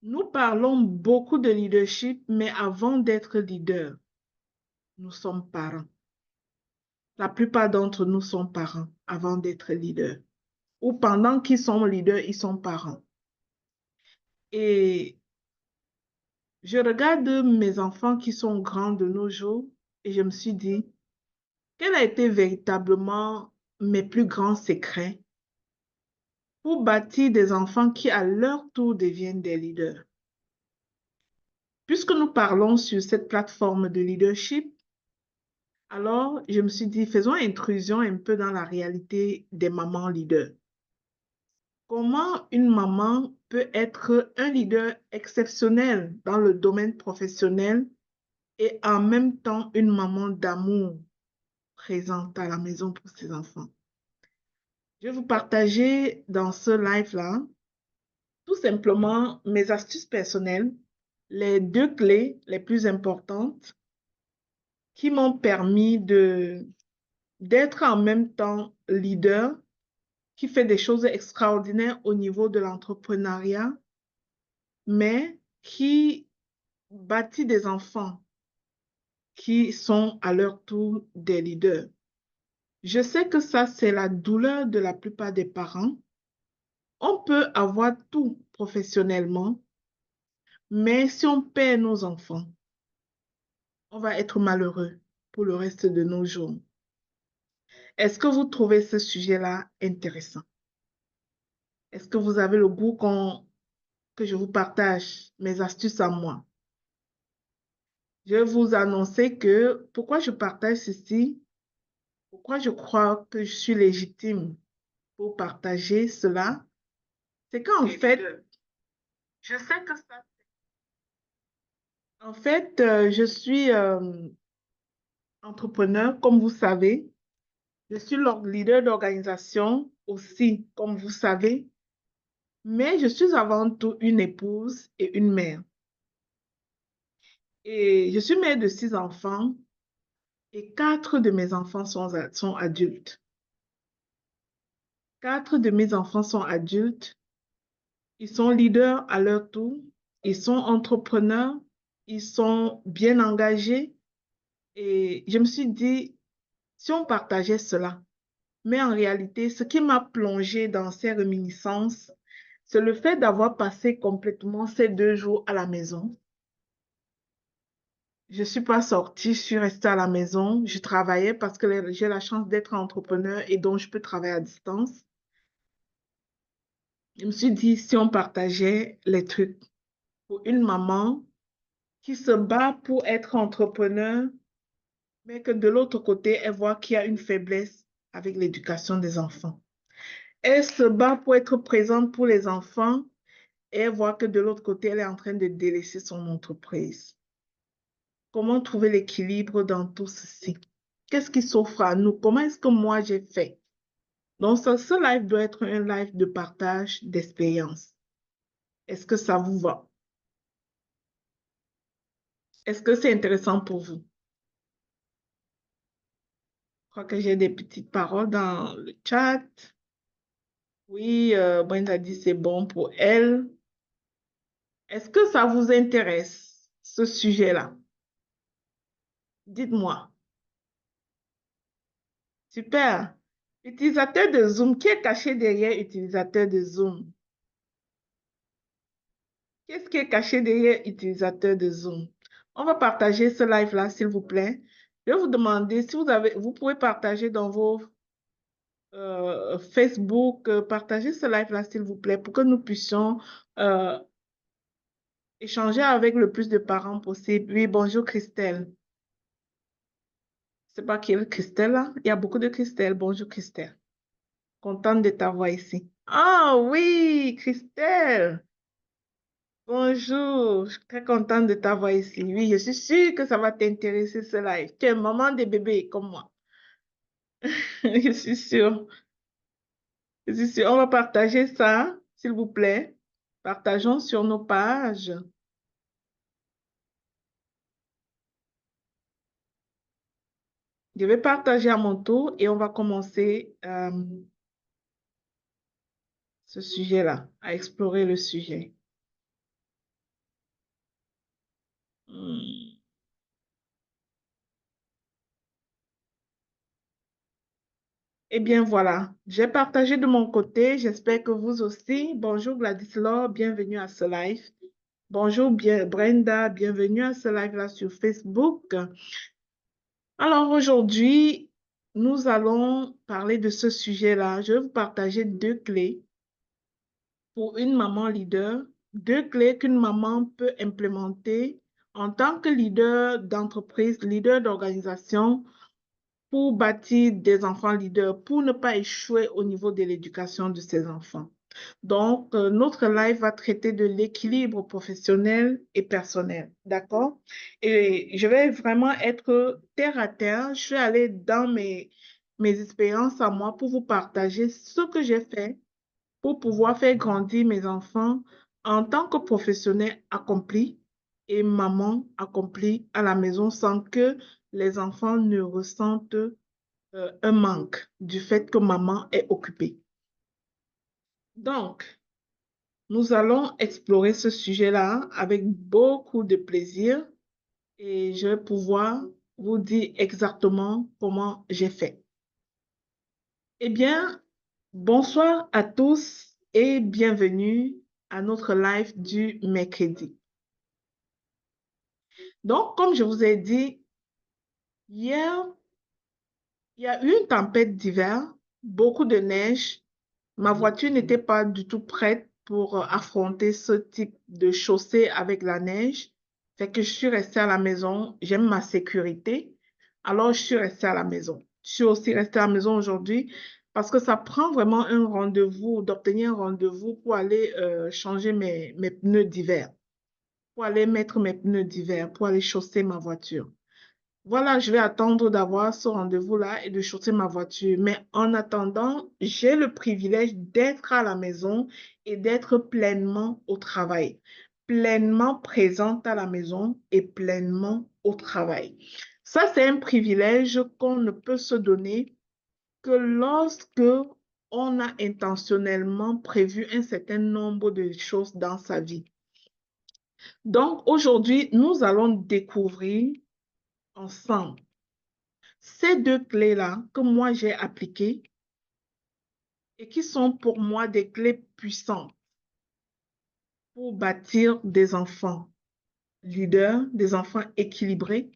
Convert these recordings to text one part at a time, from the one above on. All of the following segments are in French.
Nous parlons beaucoup de leadership, mais avant d'être leader, nous sommes parents. La plupart d'entre nous sont parents avant d'être leaders. Ou pendant qu'ils sont leaders, ils sont parents. Et je regarde mes enfants qui sont grands de nos jours et je me suis dit, quel a été véritablement mes plus grands secrets pour bâtir des enfants qui, à leur tour, deviennent des leaders? Puisque nous parlons sur cette plateforme de leadership, alors je me suis dit, faisons intrusion un peu dans la réalité des mamans leaders. Comment une maman peut être un leader exceptionnel dans le domaine professionnel et en même temps une maman d'amour présente à la maison pour ses enfants? Je vais vous partager dans ce live-là tout simplement mes astuces personnelles, les deux clés les plus importantes qui m'ont permis d'être en même temps leader, qui fait des choses extraordinaires au niveau de l'entrepreneuriat, mais qui bâtit des enfants qui sont à leur tour des leaders. Je sais que ça, c'est la douleur de la plupart des parents. On peut avoir tout professionnellement, mais si on perd nos enfants, on va être malheureux pour le reste de nos jours. Est-ce que vous trouvez ce sujet-là intéressant? Est-ce que vous avez le goût que je vous partage mes astuces à moi? Je vais vous annoncer que pourquoi je partage ceci, pourquoi je crois que je suis légitime pour partager cela, c'est qu'en fait, je sais que ça, en fait, je suis entrepreneur, comme vous savez. Je suis leader d'organisation aussi, comme vous savez. Mais je suis avant tout une épouse et une mère. Et je suis mère de 6 enfants et 4 de mes enfants sont adultes. 4 de mes enfants sont adultes. Ils sont leaders à leur tour. Ils sont entrepreneurs. Ils sont bien engagés. Et je me suis dit, si on partageait cela, mais en réalité, ce qui m'a plongée dans ces réminiscences, c'est le fait d'avoir passé complètement ces 2 jours à la maison. Je ne suis pas sortie, je suis restée à la maison. Je travaillais parce que j'ai la chance d'être entrepreneur et donc je peux travailler à distance. Je me suis dit, si on partageait les trucs pour une maman qui se bat pour être entrepreneur, mais que de l'autre côté, elle voit qu'il y a une faiblesse avec l'éducation des enfants. Elle se bat pour être présente pour les enfants et elle voit que de l'autre côté, elle est en train de délaisser son entreprise. Comment trouver l'équilibre dans tout ceci? Qu'est-ce qui s'offre à nous? Comment est-ce que moi j'ai fait? Donc, ce live doit être un live de partage d'expérience. Est-ce que ça vous va? Est-ce que c'est intéressant pour vous? Je crois que j'ai des petites paroles dans le chat. Oui, Brenda dit c'est bon pour elle. Est-ce que ça vous intéresse, ce sujet-là? Dites-moi. Super. Utilisateur de Zoom. Qui est caché derrière utilisateur de Zoom? Qu'est-ce qui est caché derrière utilisateur de Zoom? On va partager ce live-là, s'il vous plaît. Je vais vous demander si vous pouvez partager dans vos Facebook, partager ce live-là, s'il vous plaît, pour que nous puissions euh, échanger avec le plus de parents possible. Oui, bonjour Christelle. C'est pas qui est Christelle là? Il y a beaucoup de Christelle. Bonjour Christelle. Contente de t'avoir ici. Ah oui, Christelle. Bonjour, je suis très contente de t'avoir ici. Oui, je suis sûre que ça va t'intéresser ce live. Tu es maman de bébé comme moi. Je suis sûre. Je suis sûre. On va partager ça, s'il vous plaît. Partageons sur nos pages. Je vais partager à mon tour et on va commencer ce sujet-là, à explorer le sujet. Hmm. Eh bien, voilà, j'ai partagé de mon côté. J'espère que vous aussi. Bonjour Gladys-Laure, bienvenue à ce live. Bonjour bien, Brenda, bienvenue à ce live-là sur Facebook. Alors aujourd'hui, nous allons parler de ce sujet-là. Je vais vous partager deux clés pour une maman leader, deux clés qu'une maman peut implémenter en tant que leader d'entreprise, leader d'organisation, pour bâtir des enfants leaders, pour ne pas échouer au niveau de l'éducation de ses enfants. Donc, notre live va traiter de l'équilibre professionnel et personnel, d'accord? Et je vais vraiment être terre à terre. Je vais aller dans mes expériences à moi pour vous partager ce que j'ai fait pour pouvoir faire grandir mes enfants en tant que professionnel accompli et maman accomplie à la maison sans que les enfants ne ressentent un manque du fait que maman est occupée. Donc, nous allons explorer ce sujet-là avec beaucoup de plaisir et je vais pouvoir vous dire exactement comment j'ai fait. Eh bien, bonsoir à tous et bienvenue à notre live du mercredi. Donc, comme je vous ai dit, hier, il y a eu une tempête d'hiver, beaucoup de neige. Ma voiture n'était pas du tout prête pour affronter ce type de chaussée avec la neige. Fait que je suis restée à la maison. J'aime ma sécurité. Alors, je suis restée à la maison. Je suis aussi restée à la maison aujourd'hui parce que ça prend vraiment un rendez-vous, d'obtenir un rendez-vous pour aller changer mes pneus d'hiver, pour aller mettre mes pneus d'hiver, pour aller chausser ma voiture. Voilà, je vais attendre d'avoir ce rendez-vous-là et de chausser ma voiture. Mais en attendant, j'ai le privilège d'être à la maison et d'être pleinement au travail, pleinement présente à la maison et pleinement au travail. Ça, c'est un privilège qu'on ne peut se donner que lorsque on a intentionnellement prévu un certain nombre de choses dans sa vie. Donc, aujourd'hui, nous allons découvrir ensemble ces deux clés-là que moi j'ai appliquées et qui sont pour moi des clés puissantes pour bâtir des enfants leaders, des enfants équilibrés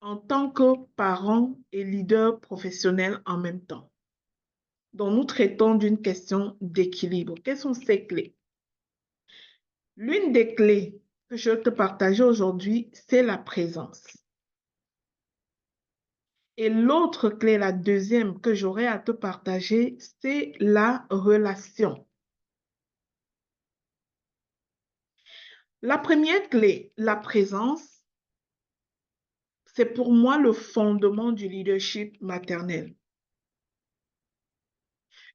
en tant que parents et leaders professionnels en même temps. Donc, nous traitons d'une question d'équilibre. Quelles sont ces clés? L'une des clés que je vais te partager aujourd'hui, c'est la présence. Et l'autre clé, la deuxième que j'aurai à te partager, c'est la relation. La première clé, la présence, c'est pour moi le fondement du leadership maternel.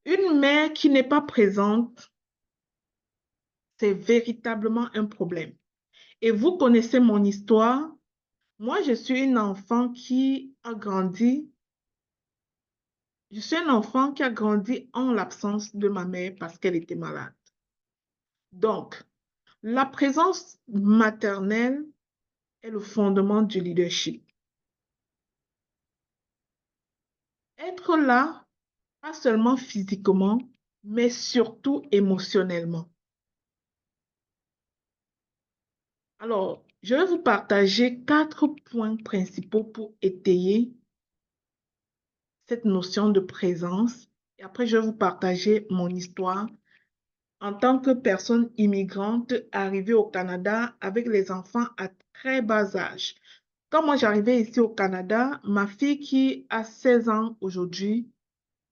Une mère qui n'est pas présente, c'est véritablement un problème. Et vous connaissez mon histoire. Moi, je suis une enfant qui a grandi. Je suis un enfant qui a grandi en l'absence de ma mère parce qu'elle était malade. Donc, la présence maternelle est le fondement du leadership. Être là, pas seulement physiquement, mais surtout émotionnellement. Alors, je vais vous partager 4 points principaux pour étayer cette notion de présence. Et après, je vais vous partager mon histoire en tant que personne immigrante arrivée au Canada avec les enfants à très bas âge. Quand moi j'arrivais ici au Canada, ma fille qui a 16 ans aujourd'hui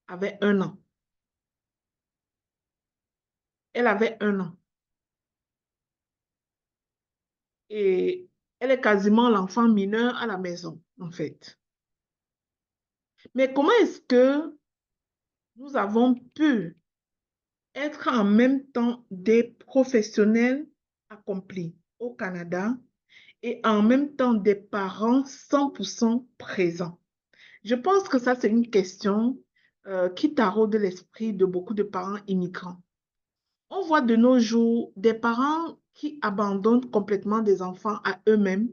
avait 1 an. Elle avait 1 an. Et elle est quasiment l'enfant mineur à la maison, en fait. Mais comment est-ce que nous avons pu être en même temps des professionnels accomplis au Canada et en même temps des parents 100% présents? Je pense que ça, c'est une question qui taraude l'esprit de beaucoup de parents immigrants. On voit de nos jours des parents qui abandonnent complètement des enfants à eux-mêmes,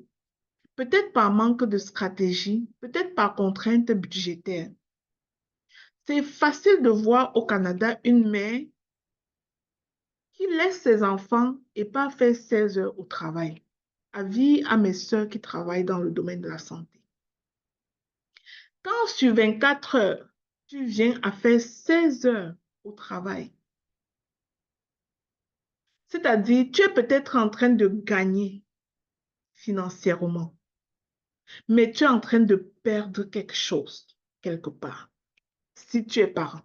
peut-être par manque de stratégie, peut-être par contrainte budgétaire. C'est facile de voir au Canada une mère qui laisse ses enfants et pas faire 16 heures au travail. Avis à mes sœurs qui travaillent dans le domaine de la santé. Quand sur 24 heures, tu viens à faire 16 heures au travail, c'est-à-dire tu es peut-être en train de gagner financièrement, mais tu es en train de perdre quelque chose quelque part, si tu es parent.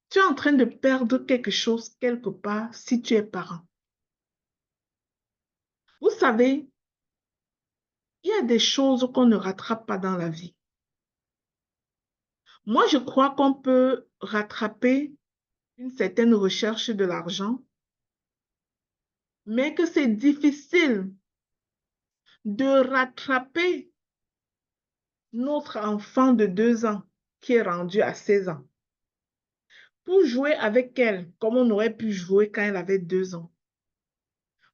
Tu es en train de perdre quelque chose quelque part si tu es parent. Vous savez, il y a des choses qu'on ne rattrape pas dans la vie. Moi, je crois qu'on peut rattraper une certaine recherche de l'argent, mais que c'est difficile de rattraper notre enfant de 2 ans qui est rendu à 16 ans pour jouer avec elle comme on aurait pu jouer quand elle avait 2 ans,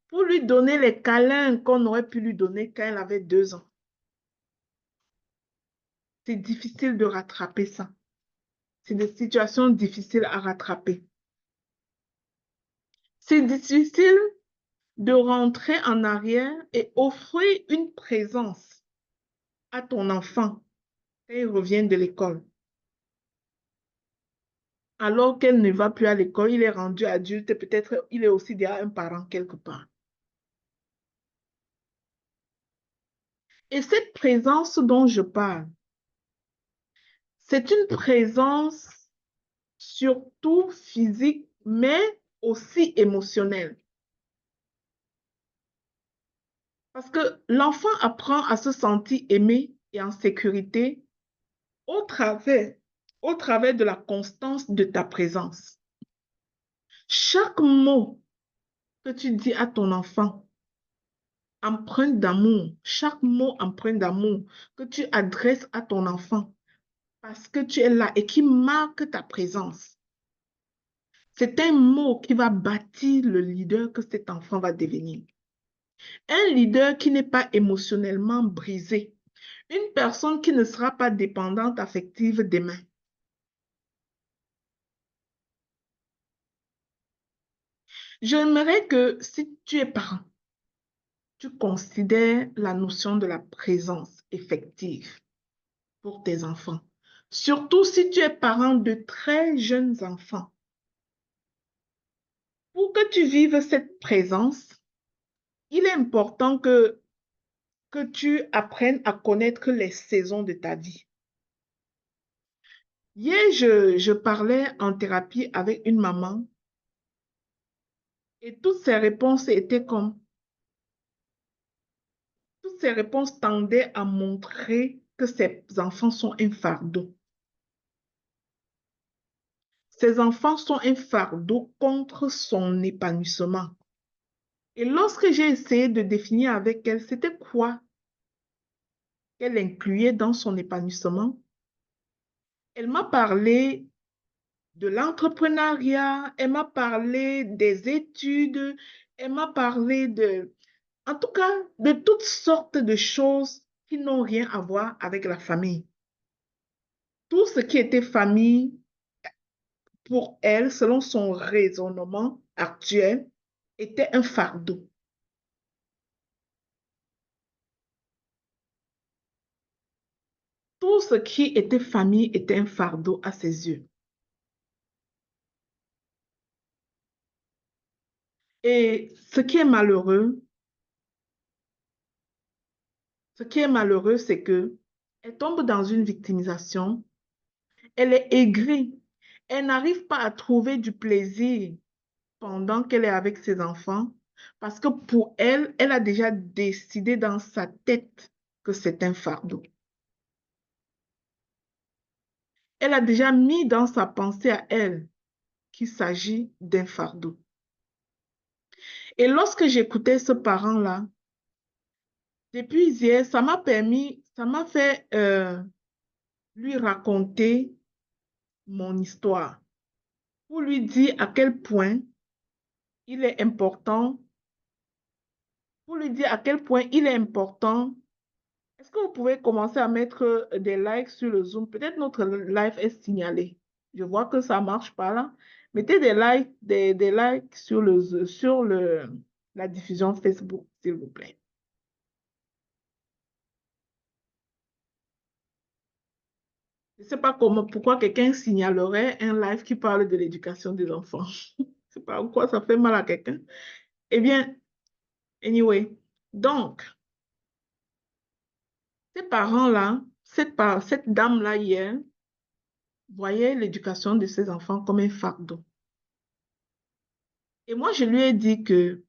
pour lui donner les câlins qu'on aurait pu lui donner quand elle avait 2 ans. C'est difficile de rattraper ça. C'est des situations difficiles à rattraper. C'est difficile de rentrer en arrière et offrir une présence à ton enfant quand il revient de l'école. Alors qu'elle ne va plus à l'école, il est rendu adulte et peut-être il est aussi déjà un parent quelque part. Et cette présence dont je parle, c'est une présence surtout physique, mais aussi émotionnelle. Parce que l'enfant apprend à se sentir aimé et en sécurité au travers, au travers de la constance de ta présence. Chaque mot que tu dis à ton enfant, empreinte d'amour, chaque mot empreinte d'amour que tu adresses à ton enfant parce que tu es là et qui marque ta présence. C'est un mot qui va bâtir le leader que cet enfant va devenir. Un leader qui n'est pas émotionnellement brisé. Une personne qui ne sera pas dépendante affective demain. J'aimerais que si tu es parent, tu considères la notion de la présence effective pour tes enfants. Surtout si tu es parent de très jeunes enfants. Pour que tu vives cette présence, il est important que tu apprennes à connaître les saisons de ta vie. Hier, je parlais en thérapie avec une maman et toutes ses réponses étaient comme, toutes ses réponses tendaient à montrer que ses enfants sont un fardeau. Ses enfants sont un fardeau contre son épanouissement. Et lorsque j'ai essayé de définir avec elle, c'était quoi qu'elle incluait dans son épanouissement, elle m'a parlé de l'entrepreneuriat, elle m'a parlé des études, elle m'a parlé en tout cas, de toutes sortes de choses qui n'ont rien à voir avec la famille. Tout ce qui était famille, pour elle, selon son raisonnement actuel, était un fardeau. Tout ce qui était famille était un fardeau à ses yeux. Et c'est que elle tombe dans une victimisation, elle est aigrie, elle n'arrive pas à trouver du plaisir pendant qu'elle est avec ses enfants parce que pour elle, elle a déjà décidé dans sa tête que c'est un fardeau. Elle a déjà mis dans sa pensée à elle qu'il s'agit d'un fardeau. Et lorsque j'écoutais ce parent-là, depuis hier, ça m'a fait lui raconter mon histoire pour lui dire à quel point il est important, pour lui dire à quel point il est important. Est-ce que vous pouvez commencer à mettre des likes sur le Zoom? Peut-être notre live est signalé. Je vois que ça ne marche pas là. Mettez des likes sur la diffusion Facebook, s'il vous plaît. Je ne sais pas pourquoi quelqu'un signalerait un live qui parle de l'éducation des enfants. Je ne sais pas pourquoi ça fait mal à quelqu'un. Eh bien, anyway, donc, ces parents-là, cette dame-là hier, voyait l'éducation de ses enfants comme un fardeau. Et moi, je lui ai dit que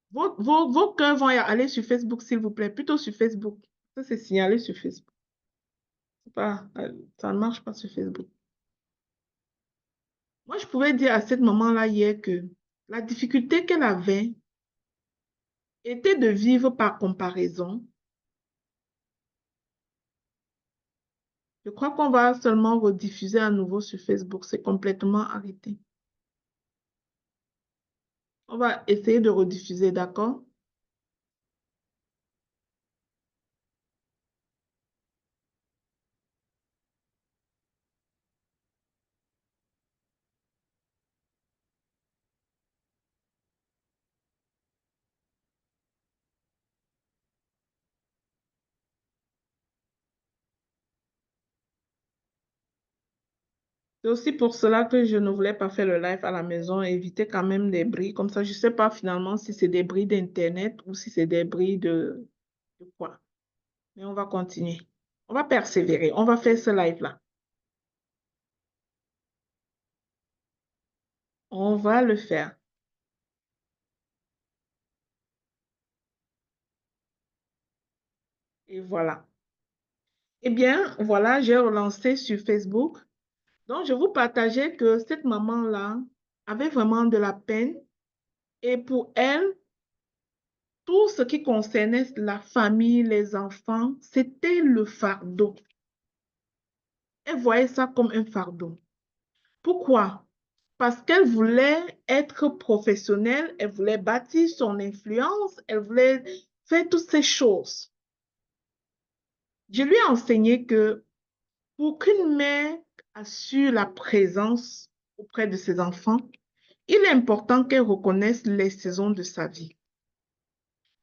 vos cœurs vont aller sur Facebook, s'il vous plaît, plutôt sur Facebook. Ça, c'est signalé sur Facebook. Ça ne marche pas sur Facebook. Moi, je pouvais dire à cette maman-là hier que la difficulté qu'elle avait était de vivre par comparaison. Je crois qu'on va seulement rediffuser à nouveau sur Facebook. C'est complètement arrêté. On va essayer de rediffuser, d'accord? C'est aussi pour cela que je ne voulais pas faire le live à la maison, éviter quand même des bris. Comme ça, je ne sais pas finalement si c'est des bris d'Internet ou si c'est des bris de quoi. Mais on va continuer. On va persévérer. On va faire ce live-là. On va le faire. Et voilà. Eh bien, voilà, j'ai relancé sur Facebook. Donc, je vous partageais que cette maman-là avait vraiment de la peine. Et pour elle, tout ce qui concernait la famille, les enfants, c'était le fardeau. Elle voyait ça comme un fardeau. Pourquoi? Parce qu'elle voulait être professionnelle, elle voulait bâtir son influence, elle voulait faire toutes ces choses. Je lui ai enseigné que pour qu'une mère assure la présence auprès de ses enfants, il est important qu'elle reconnaisse les saisons de sa vie.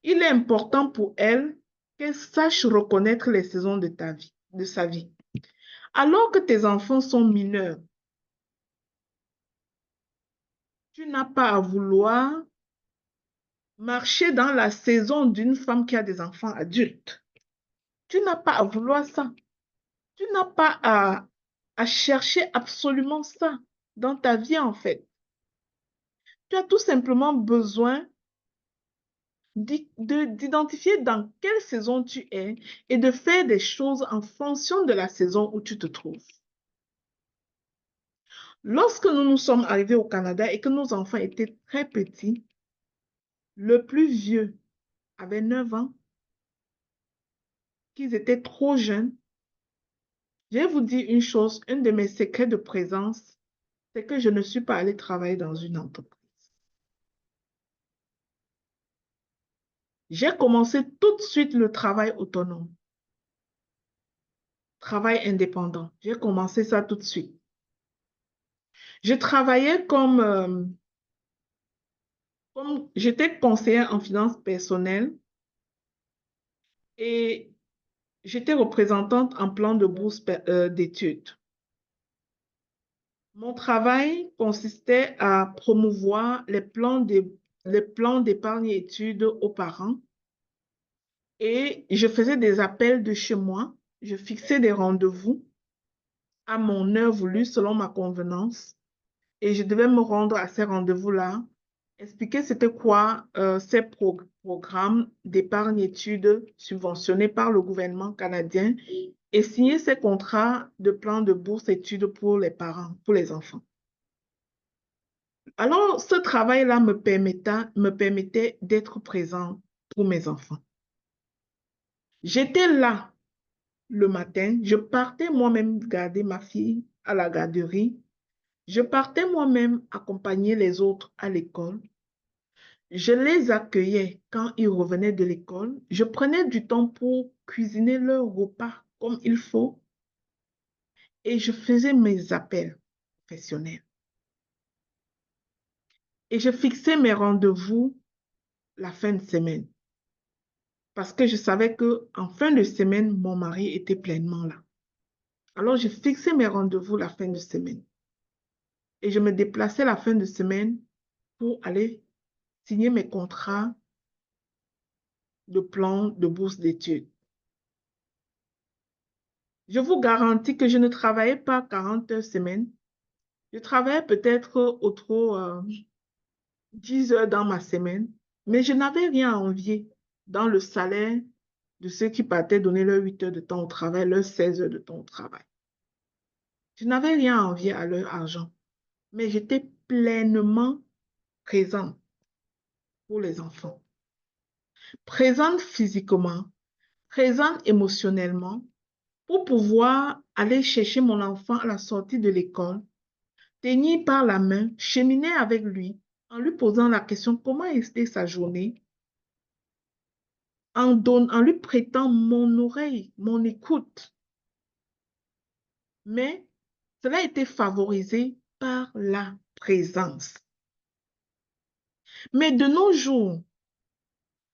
Il est important pour elle qu'elle sache reconnaître les saisons de sa vie. Alors que tes enfants sont mineurs, tu n'as pas à vouloir marcher dans la saison d'une femme qui a des enfants adultes. Tu n'as pas à vouloir ça. Tu n'as pas à chercher absolument ça dans ta vie, en fait. Tu as tout simplement besoin d'identifier dans quelle saison tu es et de faire des choses en fonction de la saison où tu te trouves. Lorsque nous nous sommes arrivés au Canada et que nos enfants étaient très petits, le plus vieux avait 9 ans, qu'ils étaient trop jeunes. Je vais vous dire une chose, un de mes secrets de présence, c'est que je ne suis pas allée travailler dans une entreprise. J'ai commencé tout de suite le travail autonome, travail indépendant. J'ai commencé ça tout de suite. Je travaillais comme j'étais conseillère en finances personnelles et j'étais représentante en plan de bourse d'études. Mon travail consistait à promouvoir les plans d'épargne et études aux parents et je faisais des appels de chez moi. Je fixais des rendez-vous à mon heure voulue selon ma convenance et je devais me rendre à ces rendez-vous-là, expliquer c'était quoi ces programmes d'épargne études subventionnés par le gouvernement canadien et signer ces contrats de plan de bourse études pour les parents, pour les enfants. Alors, ce travail-là me permettait d'être présent pour mes enfants. J'étais là le matin, je partais moi-même garder ma fille à la garderie. Je partais moi-même accompagner les autres à l'école. Je les accueillais quand ils revenaient de l'école. Je prenais du temps pour cuisiner leur repas comme il faut et je faisais mes appels professionnels. Et je fixais mes rendez-vous la fin de semaine parce que je savais que en fin de semaine, mon mari était pleinement là. Alors, je fixais mes rendez-vous la fin de semaine et je me déplaçais la fin de semaine pour aller signer mes contrats de plan de bourse d'études. Je vous garantis que je ne travaillais pas 40 heures semaine. Je travaillais peut-être au trop 10 heures dans ma semaine, mais je n'avais rien à envier dans le salaire de ceux qui partaient donner leurs 8 heures de temps au travail, leurs 16 heures de temps au travail. Je n'avais rien à envier à leur argent, mais j'étais pleinement présente pour les enfants. Présente physiquement, présente émotionnellement, pour pouvoir aller chercher mon enfant à la sortie de l'école, tenir par la main, cheminer avec lui, en lui posant la question comment était sa journée, en lui prêtant mon oreille, mon écoute. Mais cela a été favorisé par la présence. Mais de nos jours,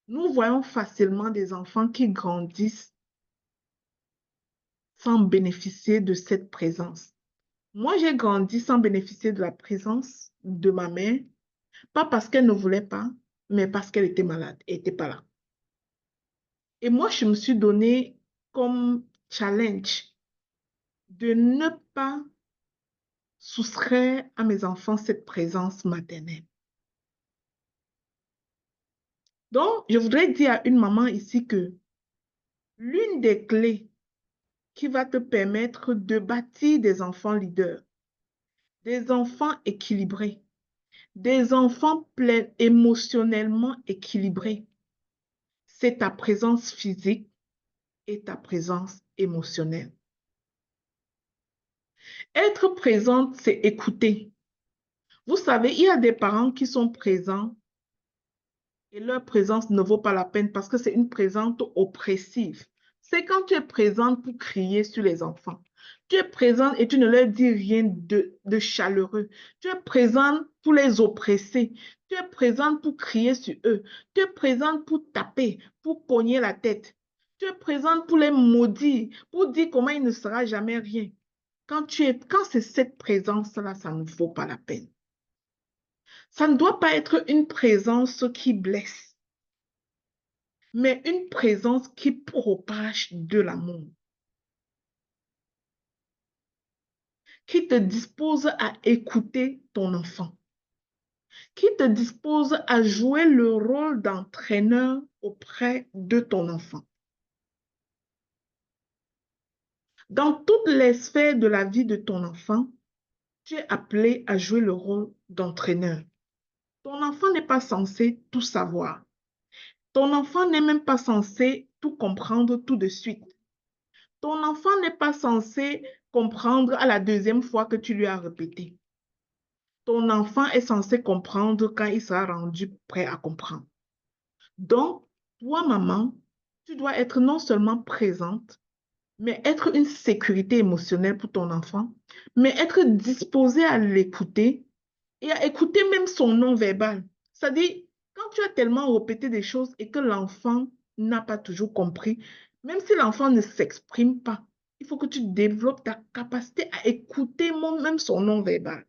nous voyons facilement des enfants qui grandissent sans bénéficier de cette présence. Moi, j'ai grandi sans bénéficier de la présence de ma mère, pas parce qu'elle ne voulait pas, mais parce qu'elle était malade, elle n'était pas là. Et moi, je me suis donné comme challenge de ne pas soustraire à mes enfants cette présence maternelle. Donc, je voudrais dire à une maman ici que l'une des clés qui va te permettre de bâtir des enfants leaders, des enfants équilibrés, des enfants pleins émotionnellement équilibrés, c'est ta présence physique et ta présence émotionnelle. Être présente, c'est écouter. Vous savez, il y a des parents qui sont présents et leur présence ne vaut pas la peine parce que c'est une présence oppressive. C'est quand tu es présente pour crier sur les enfants. Tu es présente et tu ne leur dis rien de chaleureux. Tu es présente pour les oppresser. Tu es présente pour crier sur eux. Tu es présente pour taper, pour cogner la tête. Tu es présente pour les maudire, pour dire comment il ne sera jamais rien. Quand c'est cette présence-là, ça ne vaut pas la peine. Ça ne doit pas être une présence qui blesse, mais une présence qui propage de l'amour, qui te dispose à écouter ton enfant, qui te dispose à jouer le rôle d'entraîneur auprès de ton enfant. Dans toutes les sphères de la vie de ton enfant, tu es appelé à jouer le rôle d'entraîneur. Ton enfant n'est pas censé tout savoir. Ton enfant n'est même pas censé tout comprendre tout de suite. Ton enfant n'est pas censé comprendre à la deuxième fois que tu lui as répété. Ton enfant est censé comprendre quand il sera rendu prêt à comprendre. Donc, toi, maman, tu dois être non seulement présente, mais être une sécurité émotionnelle pour ton enfant, mais être disposée à l'écouter et à écouter même son non-verbal. C'est-à-dire, quand tu as tellement répété des choses et que l'enfant n'a pas toujours compris, même si l'enfant ne s'exprime pas, il faut que tu développes ta capacité à écouter même son non-verbal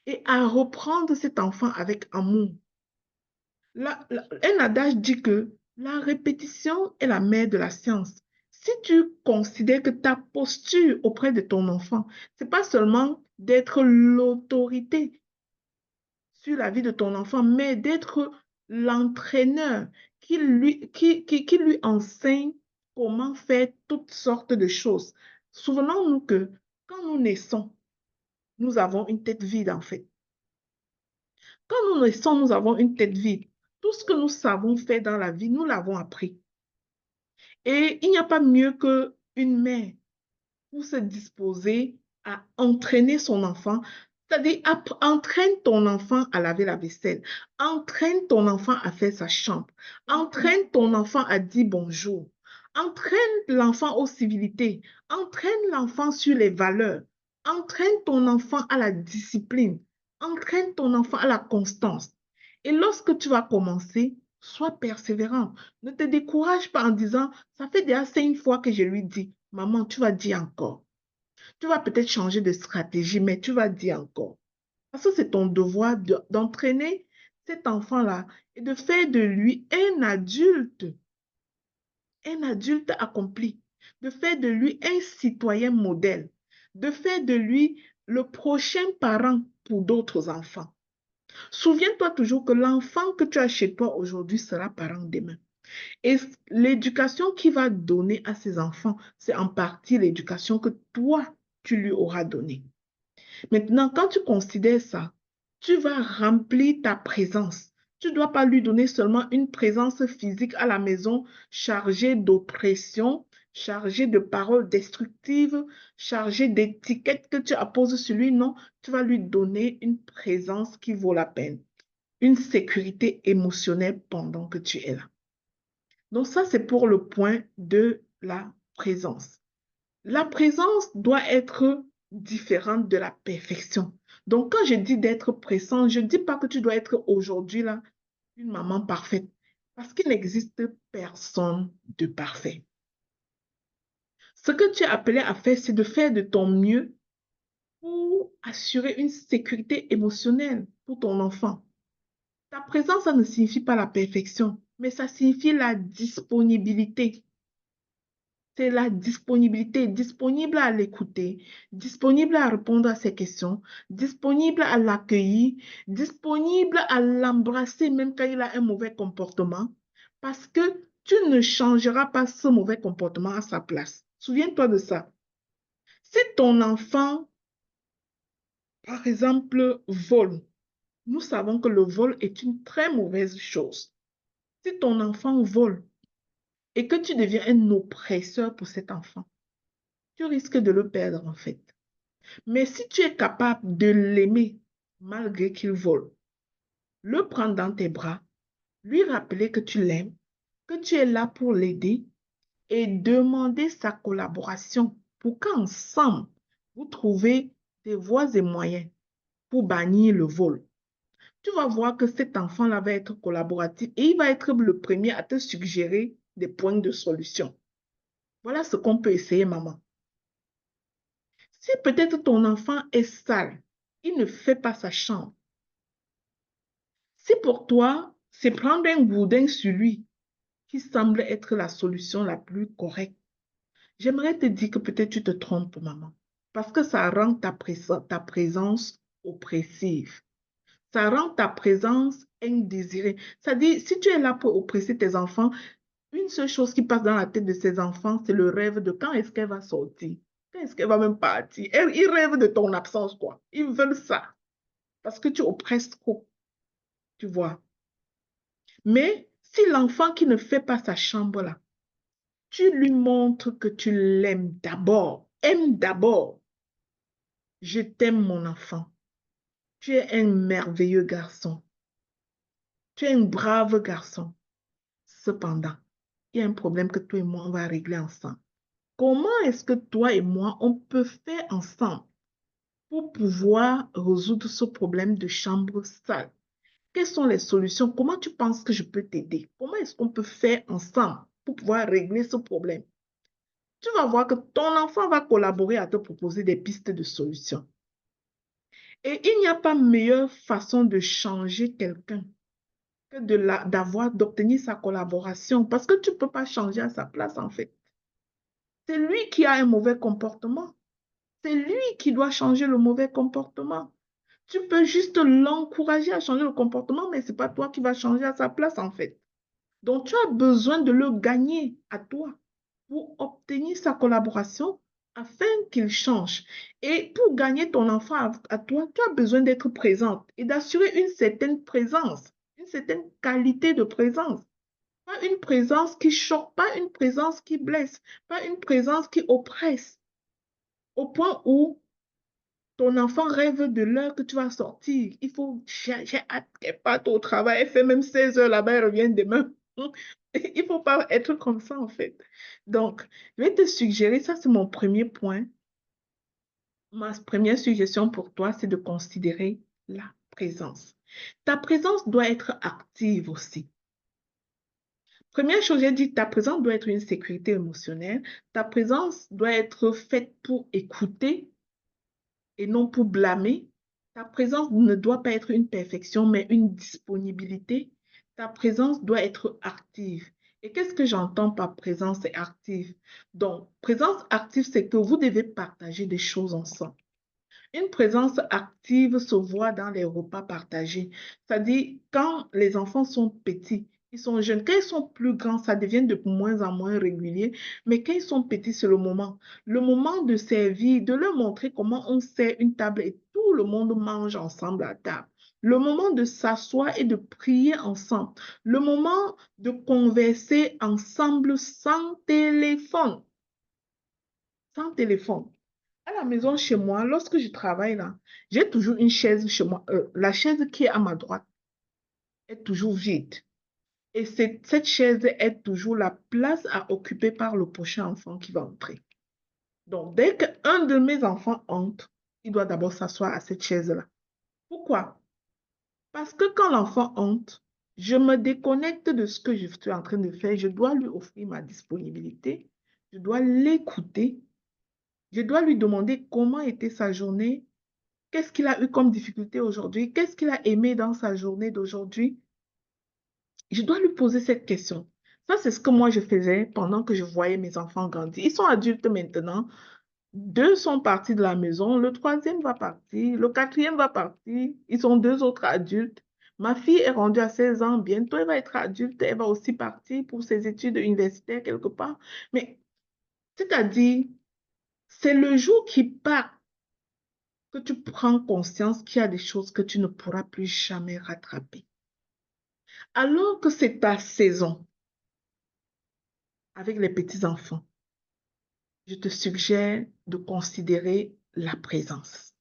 et à reprendre cet enfant avec amour. Un adage dit que la répétition est la mère de la science. Si tu considères que ta posture auprès de ton enfant, ce n'est pas seulement d'être l'autorité sur la vie de ton enfant, mais d'être l'entraîneur qui lui enseigne comment faire toutes sortes de choses. Souvenons-nous que quand nous naissons, nous avons une tête vide en fait. Quand nous naissons, nous avons une tête vide. Tout ce que nous savons faire dans la vie, nous l'avons appris. Et il n'y a pas mieux qu'une mère pour se disposer à entraîner son enfant. C'est-à-dire, entraîne ton enfant à laver la vaisselle. Entraîne ton enfant à faire sa chambre. Entraîne ton enfant à dire bonjour. Entraîne l'enfant aux civilités. Entraîne l'enfant sur les valeurs. Entraîne ton enfant à la discipline. Entraîne ton enfant à la constance. Et lorsque tu vas commencer, sois persévérant. Ne te décourage pas en disant, ça fait déjà 5 fois que je lui dis, maman, tu vas dire encore. Tu vas peut-être changer de stratégie, mais tu vas dire encore. Parce que c'est ton devoir d'entraîner cet enfant-là et de faire de lui un adulte accompli, de faire de lui un citoyen modèle, de faire de lui le prochain parent pour d'autres enfants. Souviens-toi toujours que l'enfant que tu as chez toi aujourd'hui sera parent demain. Et l'éducation qu'il va donner à ses enfants, c'est en partie l'éducation que toi, tu lui auras donnée. Maintenant, quand tu considères ça, tu vas remplir ta présence. Tu ne dois pas lui donner seulement une présence physique à la maison chargée d'oppression, chargée de paroles destructives, chargée d'étiquettes que tu apposes sur lui. Non, tu vas lui donner une présence qui vaut la peine, une sécurité émotionnelle pendant que tu es là. Donc ça, c'est pour le point de la présence. La présence doit être différente de la perfection. Donc, quand je dis d'être présent, je ne dis pas que tu dois être aujourd'hui là une maman parfaite, parce qu'il n'existe personne de parfait. Ce que tu es appelé à faire, c'est de faire de ton mieux pour assurer une sécurité émotionnelle pour ton enfant. Ta présence, ça ne signifie pas la perfection, mais ça signifie la disponibilité. C'est la disponibilité, disponible à l'écouter, disponible à répondre à ses questions, disponible à l'accueillir, disponible à l'embrasser même quand il a un mauvais comportement, parce que tu ne changeras pas ce mauvais comportement à sa place. Souviens-toi de ça. Si ton enfant, par exemple, vole, nous savons que le vol est une très mauvaise chose. Si ton enfant vole et que tu deviens un oppresseur pour cet enfant, tu risques de le perdre en fait. Mais si tu es capable de l'aimer malgré qu'il vole, le prendre dans tes bras, lui rappeler que tu l'aimes, que tu es là pour l'aider et demander sa collaboration pour qu'ensemble, vous trouvez des voies et moyens pour bannir le vol. Tu vas voir que cet enfant-là va être collaboratif et il va être le premier à te suggérer des points de solution. Voilà ce qu'on peut essayer, maman. Si peut-être ton enfant est sale, il ne fait pas sa chambre. Si pour toi, c'est prendre un boudin sur lui qui semble être la solution la plus correcte, j'aimerais te dire que peut-être tu te trompes, maman, parce que ça rend ta présence oppressive. Ça rend ta présence indésirée. C'est-à-dire, si tu es là pour oppresser tes enfants, une seule chose qui passe dans la tête de ces enfants, c'est le rêve de quand est-ce qu'elle va sortir. Quand est-ce qu'elle va même partir? Ils rêvent de ton absence, quoi. Ils veulent ça. Parce que tu oppresses trop, tu vois. Mais si l'enfant qui ne fait pas sa chambre là, tu lui montres que tu l'aimes d'abord, aime d'abord. Je t'aime mon enfant. Tu es un merveilleux garçon. Tu es un brave garçon. Cependant, il y a un problème que toi et moi, on va régler ensemble. Comment est-ce que toi et moi, on peut faire ensemble pour pouvoir résoudre ce problème de chambre sale? Quelles sont les solutions? Comment tu penses que je peux t'aider? Comment est-ce qu'on peut faire ensemble pour pouvoir régler ce problème? Tu vas voir que ton enfant va collaborer à te proposer des pistes de solutions. Et il n'y a pas meilleure façon de changer quelqu'un que d'obtenir sa collaboration parce que tu ne peux pas changer à sa place en fait. C'est lui qui a un mauvais comportement. C'est lui qui doit changer le mauvais comportement. Tu peux juste l'encourager à changer le comportement, mais ce n'est pas toi qui vas changer à sa place en fait. Donc, tu as besoin de le gagner à toi pour obtenir sa collaboration afin qu'il change. Et pour gagner ton enfant à toi, tu as besoin d'être présente et d'assurer une certaine présence, une certaine qualité de présence. Pas une présence qui choque, pas une présence qui blesse, pas une présence qui oppresse, au point où Ton enfant rêve de l'heure que tu vas sortir. Il faut, j'ai hâte qu'elle parte au travail. Elle fait même 16 heures là-bas, elle revient demain. Il ne faut pas être comme ça, en fait. Donc, je vais te suggérer, ça c'est mon premier point. Ma première suggestion pour toi, c'est de considérer la présence. Ta présence doit être active aussi. Première chose, j'ai dit, ta présence doit être une sécurité émotionnelle. Ta présence doit être faite pour écouter et non pour blâmer. Ta présence ne doit pas être une perfection, mais une disponibilité. Ta présence doit être active. Et qu'est-ce que j'entends par présence et active? Donc, présence active, c'est que vous devez partager des choses ensemble. Une présence active se voit dans les repas partagés. C'est-à-dire, quand les enfants sont petits, ils sont jeunes. Quand ils sont plus grands, ça devient de moins en moins régulier. Mais quand ils sont petits, c'est le moment. Le moment de servir, de leur montrer comment on sert une table et tout le monde mange ensemble à table. Le moment de s'asseoir et de prier ensemble. Le moment de converser ensemble sans téléphone. Sans téléphone. À la maison, chez moi, lorsque je travaille là, j'ai toujours une chaise chez moi. La chaise qui est à ma droite est toujours vide. Et cette chaise est toujours la place à occuper par le prochain enfant qui va entrer. Donc, dès qu'un de mes enfants entre, il doit d'abord s'asseoir à cette chaise-là. Pourquoi? Parce que quand l'enfant entre, je me déconnecte de ce que je suis en train de faire. Je dois lui offrir ma disponibilité. Je dois l'écouter. Je dois lui demander comment était sa journée. Qu'est-ce qu'il a eu comme difficulté aujourd'hui? Qu'est-ce qu'il a aimé dans sa journée d'aujourd'hui? Je dois lui poser cette question. Ça, c'est ce que moi, je faisais pendant que je voyais mes enfants grandir. Ils sont adultes maintenant. Deux sont partis de la maison. Le troisième va partir. Le quatrième va partir. Ils sont deux autres adultes. Ma fille est rendue à 16 ans. Bientôt, elle va être adulte. Elle va aussi partir pour ses études universitaires quelque part. Mais, c'est-à-dire, c'est le jour qui part que tu prends conscience qu'il y a des choses que tu ne pourras plus jamais rattraper. Alors que c'est ta saison avec les petits-enfants, je te suggère de considérer la présence.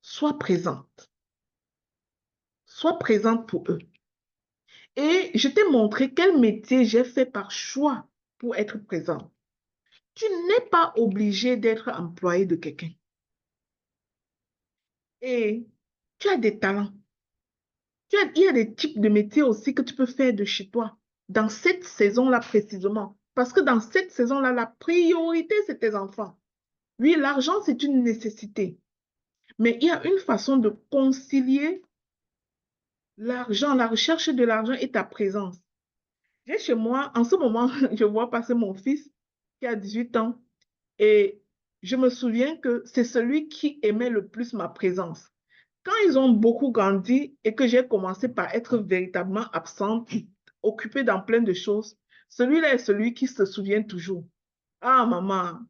Sois présente. Sois présente pour eux. Et je t'ai montré quel métier j'ai fait par choix pour être présente. Tu n'es pas obligé d'être employé de quelqu'un. Et tu as des talents. Il y a des types de métiers aussi que tu peux faire de chez toi, dans cette saison-là précisément. Parce que dans cette saison-là, la priorité, c'est tes enfants. Oui, l'argent, c'est une nécessité. Mais il y a une façon de concilier l'argent, la recherche de l'argent et ta présence. J'ai chez moi, en ce moment, je vois passer mon fils qui a 18 ans et je me souviens que c'est celui qui aimait le plus ma présence. Quand ils ont beaucoup grandi et que j'ai commencé par être véritablement absente, occupée dans plein de choses, celui-là est celui qui se souvient toujours. Ah, maman,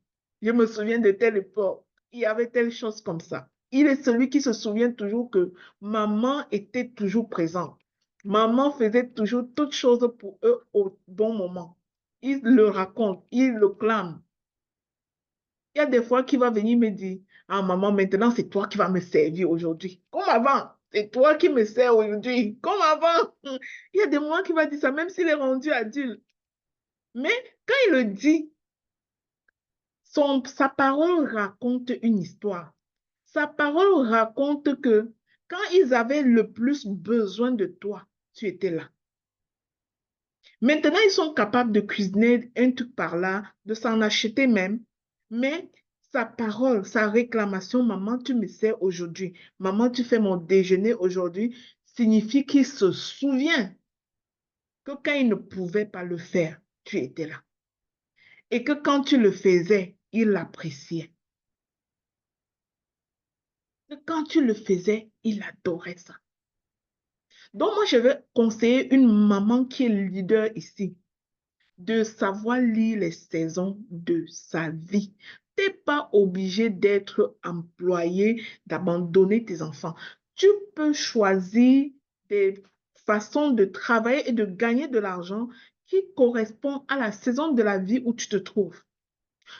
je me souviens de telle époque, il y avait telle chose comme ça. Il est celui qui se souvient toujours que maman était toujours présente. Maman faisait toujours toutes choses pour eux au bon moment. Il le raconte, il le clame. Il y a des fois qu'il va venir me dire, ah maman, maintenant c'est toi qui vas me servir aujourd'hui. Comme avant, c'est toi qui me sers aujourd'hui. Comme avant. Il y a des moments qu'il va dire ça, même s'il est rendu adulte. Mais quand il le dit, sa parole raconte une histoire. Sa parole raconte que quand ils avaient le plus besoin de toi, tu étais là. Maintenant, ils sont capables de cuisiner un truc par là, de s'en acheter même, mais sa parole, sa réclamation, maman, tu me sers aujourd'hui, maman, tu fais mon déjeuner aujourd'hui, signifie qu'il se souvient que quand il ne pouvait pas le faire, tu étais là. Et que quand tu le faisais, il l'appréciait. Que quand tu le faisais, il adorait ça. Donc, moi, je vais conseiller une maman qui est leader ici, de savoir lire les saisons de sa vie. Tu n'es pas obligé d'être employé, d'abandonner tes enfants. Tu peux choisir des façons de travailler et de gagner de l'argent qui correspondent à la saison de la vie où tu te trouves.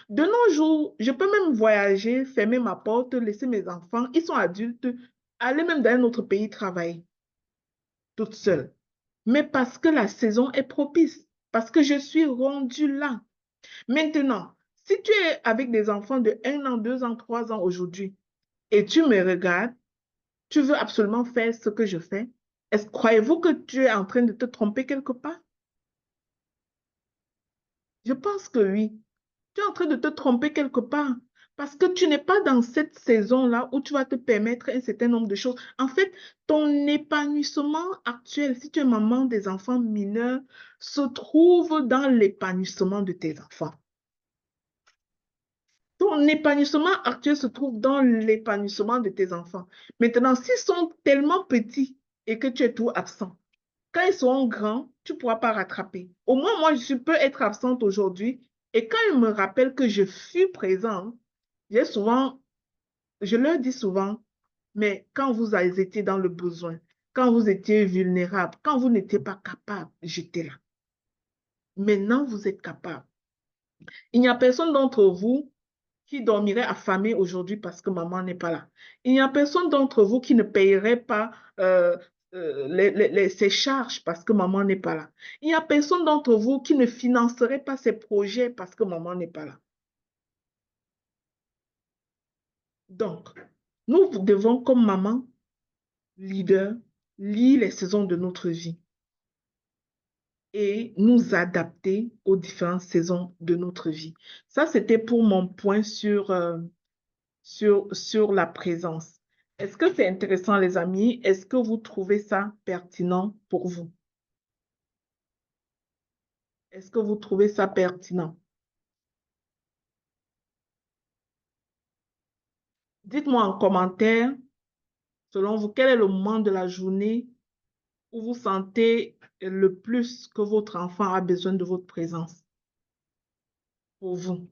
De nos jours, je peux même voyager, fermer ma porte, laisser mes enfants, ils sont adultes, aller même dans un autre pays travailler, toute seule. Mais parce que la saison est propice, parce que je suis rendue là. Maintenant, si tu es avec des enfants de 1 an, 2 ans, 3 ans aujourd'hui, et tu me regardes, tu veux absolument faire ce que je fais, croyez-vous que tu es en train de te tromper quelque part? Je pense que oui. Tu es en train de te tromper quelque part parce que tu n'es pas dans cette saison-là où tu vas te permettre un certain nombre de choses. En fait, ton épanouissement actuel, si tu es maman des enfants mineurs, se trouve dans l'épanouissement de tes enfants. Ton épanouissement actuel se trouve dans l'épanouissement de tes enfants. Maintenant, s'ils sont tellement petits et que tu es tout absent, quand ils seront grands, tu ne pourras pas rattraper. Au moins, moi, je peux être absente aujourd'hui et quand ils me rappellent que je fus présente, souvent, je leur dis souvent, mais quand vous avez été dans le besoin, quand vous étiez vulnérable, quand vous n'étiez pas capable, j'étais là. Maintenant, vous êtes capable. Il n'y a personne d'entre vous qui dormirait affamé aujourd'hui parce que maman n'est pas là. Il n'y a personne d'entre vous qui ne payerait pas ses charges parce que maman n'est pas là. Il n'y a personne d'entre vous qui ne financerait pas ses projets parce que maman n'est pas là. Donc, nous devons, comme maman, leader, lire les saisons de notre vie et nous adapter aux différentes saisons de notre vie. Ça, c'était pour mon point sur la présence. Est-ce que c'est intéressant, les amis? Est-ce que vous trouvez ça pertinent pour vous? Est-ce que vous trouvez ça pertinent? Dites-moi en commentaire, selon vous, quel est le moment de la journée où vous sentez le plus que votre enfant a besoin de votre présence pour vous?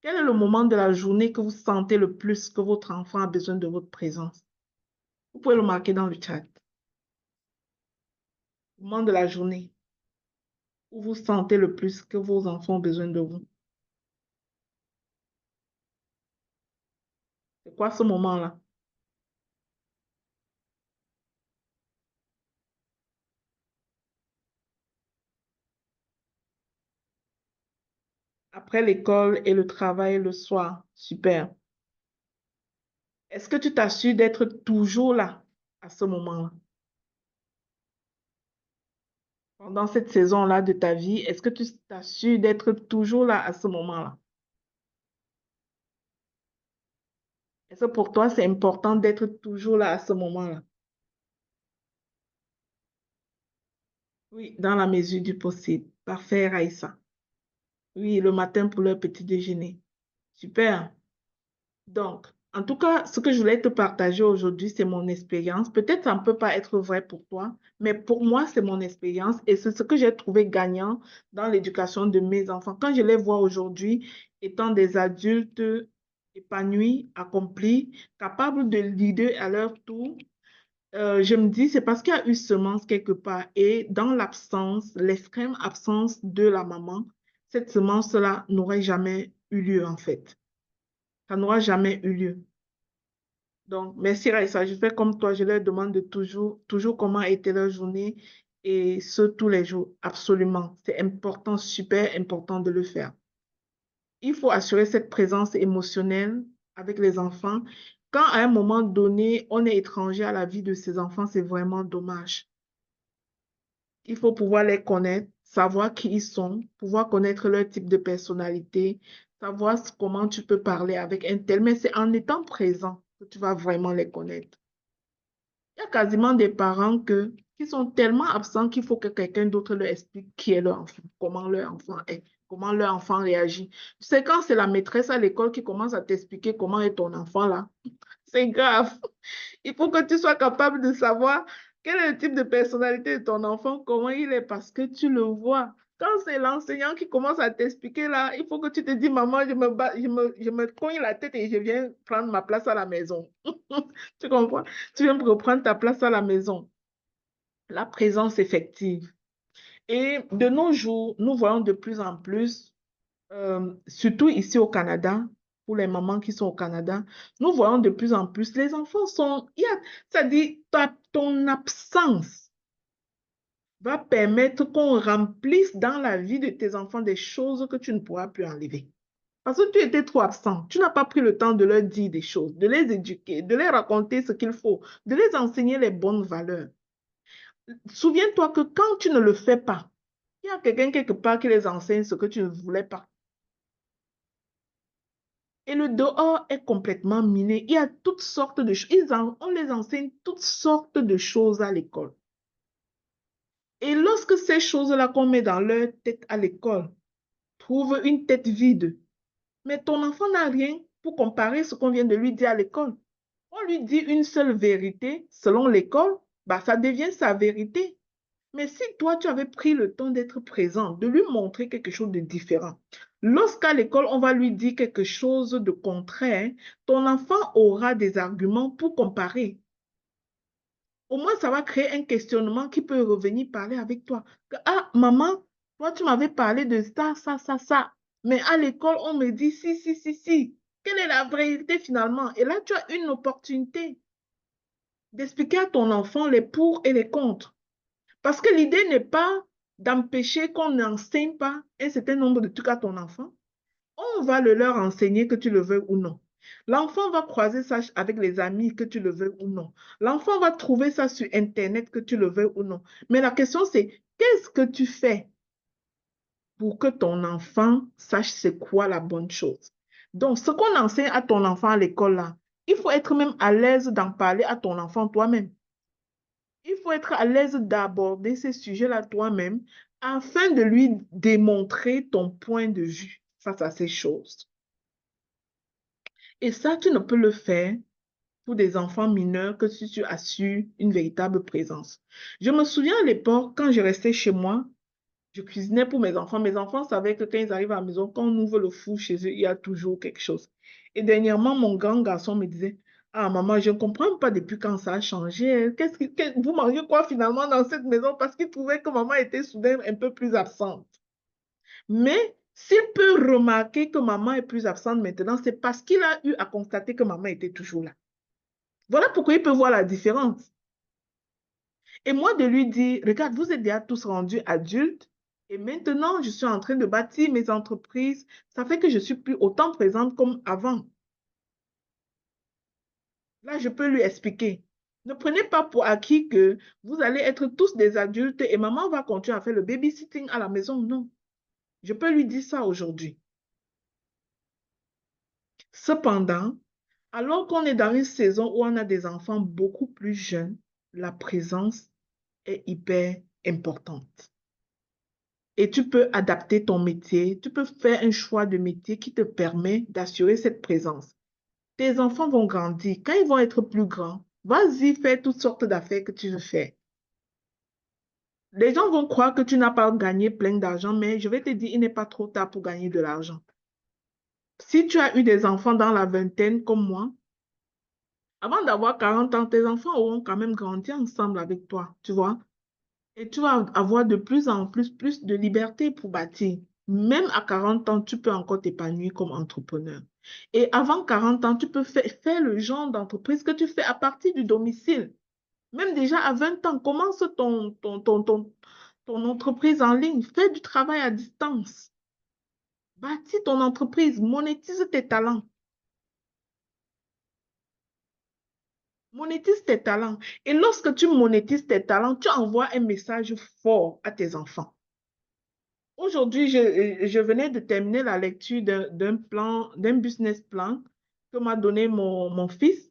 Quel est le moment de la journée que vous sentez le plus que votre enfant a besoin de votre présence? Vous pouvez le marquer dans le chat. Le moment de la journée où vous sentez le plus que vos enfants ont besoin de vous. C'est quoi ce moment-là? Après l'école et le travail le soir. Super. Est-ce que tu t'assures d'être toujours là à ce moment-là? Pendant cette saison-là de ta vie, est-ce que tu t'assures d'être toujours là à ce moment-là? Est-ce que pour toi, c'est important d'être toujours là à ce moment-là? Oui, dans la mesure du possible. Parfait, Raïssa. Oui, le matin pour leur petit déjeuner. Super. Donc, en tout cas, ce que je voulais te partager aujourd'hui, c'est mon expérience. Peut-être ça ne peut pas être vrai pour toi, mais pour moi, c'est mon expérience et c'est ce que j'ai trouvé gagnant dans l'éducation de mes enfants. Quand je les vois aujourd'hui étant des adultes épanouis, accomplis, capables de leader à leur tour, je me dis, c'est parce qu'il y a eu semence quelque part et dans l'absence, l'extrême absence de la maman, cette semence-là n'aurait jamais eu lieu en fait. Ça n'aura jamais eu lieu. Donc, merci Raïssa. Je fais comme toi, je leur demande de toujours comment était leur journée et ce, tous les jours. Absolument. C'est important, super important de le faire. Il faut assurer cette présence émotionnelle avec les enfants. Quand à un moment donné, on est étranger à la vie de ses enfants, c'est vraiment dommage. Il faut pouvoir les connaître, savoir qui ils sont, pouvoir connaître leur type de personnalité, savoir comment tu peux parler avec un tel. Mais c'est en étant présent que tu vas vraiment les connaître. Il y a quasiment des parents qui sont tellement absents qu'il faut que quelqu'un d'autre leur explique qui est leur enfant, comment leur enfant est, comment leur enfant réagit. C'est quand c'est la maîtresse à l'école qui commence à t'expliquer comment est ton enfant là. C'est grave. Il faut que tu sois capable de savoir quel est le type de personnalité de ton enfant, comment il est, parce que tu le vois. Quand c'est l'enseignant qui commence à t'expliquer là, il faut que tu te dis, maman, je me cogne la tête et je viens prendre ma place à la maison. Tu comprends? Tu viens reprendre ta place à la maison. La présence effective. Et de nos jours, nous voyons de plus en plus surtout ici au Canada, pour les mamans qui sont au Canada, nous voyons de plus en plus, les enfants sont, ça dit, ton absence va permettre qu'on remplisse dans la vie de tes enfants des choses que tu ne pourras plus enlever. Parce que tu étais trop absent. Tu n'as pas pris le temps de leur dire des choses, de les éduquer, de leur raconter ce qu'il faut, de les enseigner les bonnes valeurs. Souviens-toi que quand tu ne le fais pas, il y a quelqu'un quelque part qui les enseigne ce que tu ne voulais pas. Et le dehors est complètement miné. Il y a toutes sortes de choses. On les enseigne toutes sortes de choses à l'école. Et lorsque ces choses-là qu'on met dans leur tête à l'école trouvent une tête vide, mais ton enfant n'a rien pour comparer ce qu'on vient de lui dire à l'école. On lui dit une seule vérité selon l'école, bah, ça devient sa vérité. Mais si toi, tu avais pris le temps d'être présent, de lui montrer quelque chose de différent, lorsqu'à l'école, on va lui dire quelque chose de contraire, ton enfant aura des arguments pour comparer. Au moins, ça va créer un questionnement qui peut revenir parler avec toi. Ah, maman, toi, tu m'avais parlé de ça, ça, ça, ça. Mais à l'école, on me dit si, si, si, si. Quelle est la vérité finalement? Et là, tu as une opportunité d'expliquer à ton enfant les pour et les contre. Parce que l'idée n'est pas d'empêcher qu'on n'enseigne pas un certain nombre de trucs à ton enfant. On va le leur enseigner que tu le veux ou non. L'enfant va croiser ça avec les amis que tu le veux ou non. L'enfant va trouver ça sur Internet que tu le veux ou non. Mais la question c'est, qu'est-ce que tu fais pour que ton enfant sache c'est quoi la bonne chose? Donc, ce qu'on enseigne à ton enfant à l'école là, il faut être même à l'aise d'en parler à ton enfant toi-même. Il faut être à l'aise d'aborder ces sujets-là toi-même afin de lui démontrer ton point de vue face à ces choses. Et ça, tu ne peux le faire pour des enfants mineurs que si tu assures une véritable présence. Je me souviens à l'époque, quand je restais chez moi, je cuisinais pour mes enfants. Mes enfants savaient que quand ils arrivent à la maison, quand on ouvre le four chez eux, il y a toujours quelque chose. Et dernièrement, mon grand garçon me disait, ah maman, je ne comprends pas depuis quand ça a changé. Vous mangez quoi finalement dans cette maison? Parce qu'il trouvait que maman était soudain un peu plus absente. Mais s'il peut remarquer que maman est plus absente maintenant, c'est parce qu'il a eu à constater que maman était toujours là. Voilà pourquoi il peut voir la différence. Et moi, de lui dire, regarde, vous êtes déjà tous rendus adultes et maintenant, je suis en train de bâtir mes entreprises. Ça fait que je suis plus autant présente comme avant. Là, je peux lui expliquer. Ne prenez pas pour acquis que vous allez être tous des adultes et maman va continuer à faire le babysitting à la maison. Non, je peux lui dire ça aujourd'hui. Cependant, alors qu'on est dans une saison où on a des enfants beaucoup plus jeunes, la présence est hyper importante. Et tu peux adapter ton métier, tu peux faire un choix de métier qui te permet d'assurer cette présence. Tes enfants vont grandir. Quand ils vont être plus grands, vas-y, fais toutes sortes d'affaires que tu veux faire. Les gens vont croire que tu n'as pas gagné plein d'argent, mais je vais te dire, il n'est pas trop tard pour gagner de l'argent. Si tu as eu des enfants dans la vingtaine comme moi, avant d'avoir 40 ans, tes enfants auront quand même grandi ensemble avec toi, tu vois. Et tu vas avoir de plus en plus de liberté pour bâtir. Même à 40 ans, tu peux encore t'épanouir comme entrepreneur. Et avant 40 ans, tu peux faire le genre d'entreprise que tu fais à partir du domicile. Même déjà à 20 ans, commence ton entreprise en ligne. Fais du travail à distance. Bâtis ton entreprise. Monétise tes talents. Monétise tes talents. Et lorsque tu monétises tes talents, tu envoies un message fort à tes enfants. Aujourd'hui, je venais de terminer la lecture d'un business plan que m'a donné mon fils.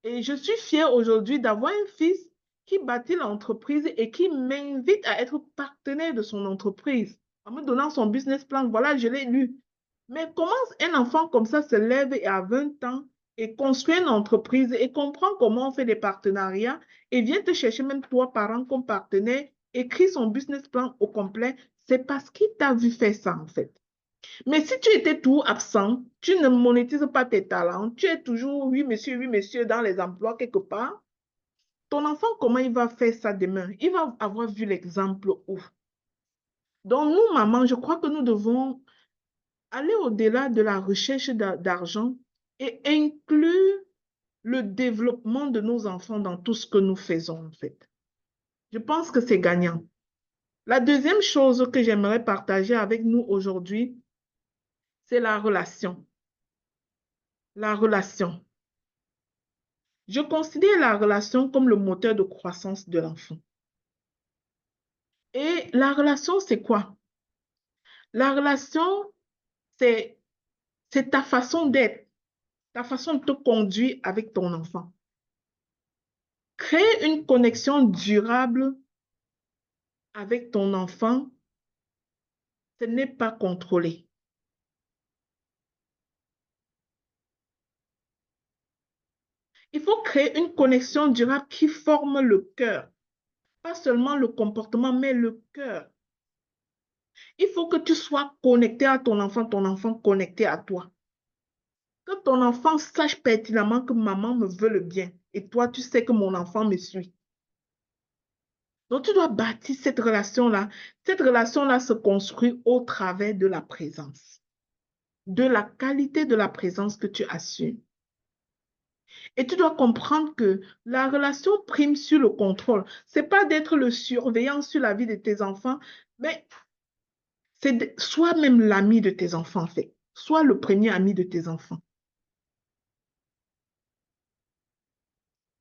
Et je suis fière aujourd'hui d'avoir un fils qui bâtit l'entreprise et qui m'invite à être partenaire de son entreprise en me donnant son business plan. Voilà, je l'ai lu. Mais comment un enfant comme ça se lève et à 20 ans et construit une entreprise et comprend comment on fait des partenariats et vient te chercher même toi, parent, comme partenaire, écrit son business plan au complet, c'est parce qu'il t'a vu faire ça en fait. Mais si tu étais tout absent, tu ne monétises pas tes talents, tu es toujours oui monsieur dans les emplois quelque part, ton enfant, comment il va faire ça demain? Il va avoir vu l'exemple où? Donc nous, maman, je crois que nous devons aller au-delà de la recherche d'argent et inclure le développement de nos enfants dans tout ce que nous faisons, en fait. Je pense que c'est gagnant. La deuxième chose que j'aimerais partager avec nous aujourd'hui, c'est la relation. La relation. Je considère la relation comme le moteur de croissance de l'enfant. Et la relation, c'est quoi? La relation, c'est ta façon d'être, ta façon de te conduire avec ton enfant. Créer une connexion durable avec ton enfant, ce n'est pas contrôlé. Il faut créer une connexion durable qui forme le cœur. Pas seulement le comportement, mais le cœur. Il faut que tu sois connecté à ton enfant connecté à toi. Que ton enfant sache pertinemment que maman me veut le bien et toi, tu sais que mon enfant me suit. Donc, tu dois bâtir cette relation-là. Cette relation-là se construit au travers de la présence, de la qualité de la présence que tu assumes. Et tu dois comprendre que la relation prime sur le contrôle. Ce n'est pas d'être le surveillant sur la vie de tes enfants, mais c'est sois même l'ami de tes enfants, en fait. Sois le premier ami de tes enfants.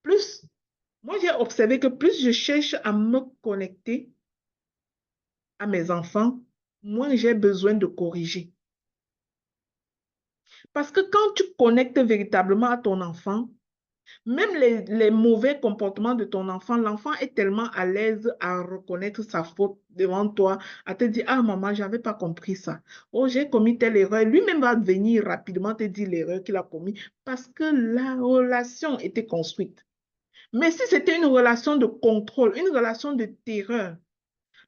Plus, moi, j'ai observé que plus je cherche à me connecter à mes enfants, moins j'ai besoin de corriger. Parce que quand tu connectes véritablement à ton enfant, même les mauvais comportements de ton enfant, l'enfant est tellement à l'aise à reconnaître sa faute devant toi, à te dire, ah maman, je n'avais pas compris ça. Oh, j'ai commis telle erreur. Lui-même va venir rapidement te dire l'erreur qu'il a commise parce que la relation était construite. Mais si c'était une relation de contrôle, une relation de terreur,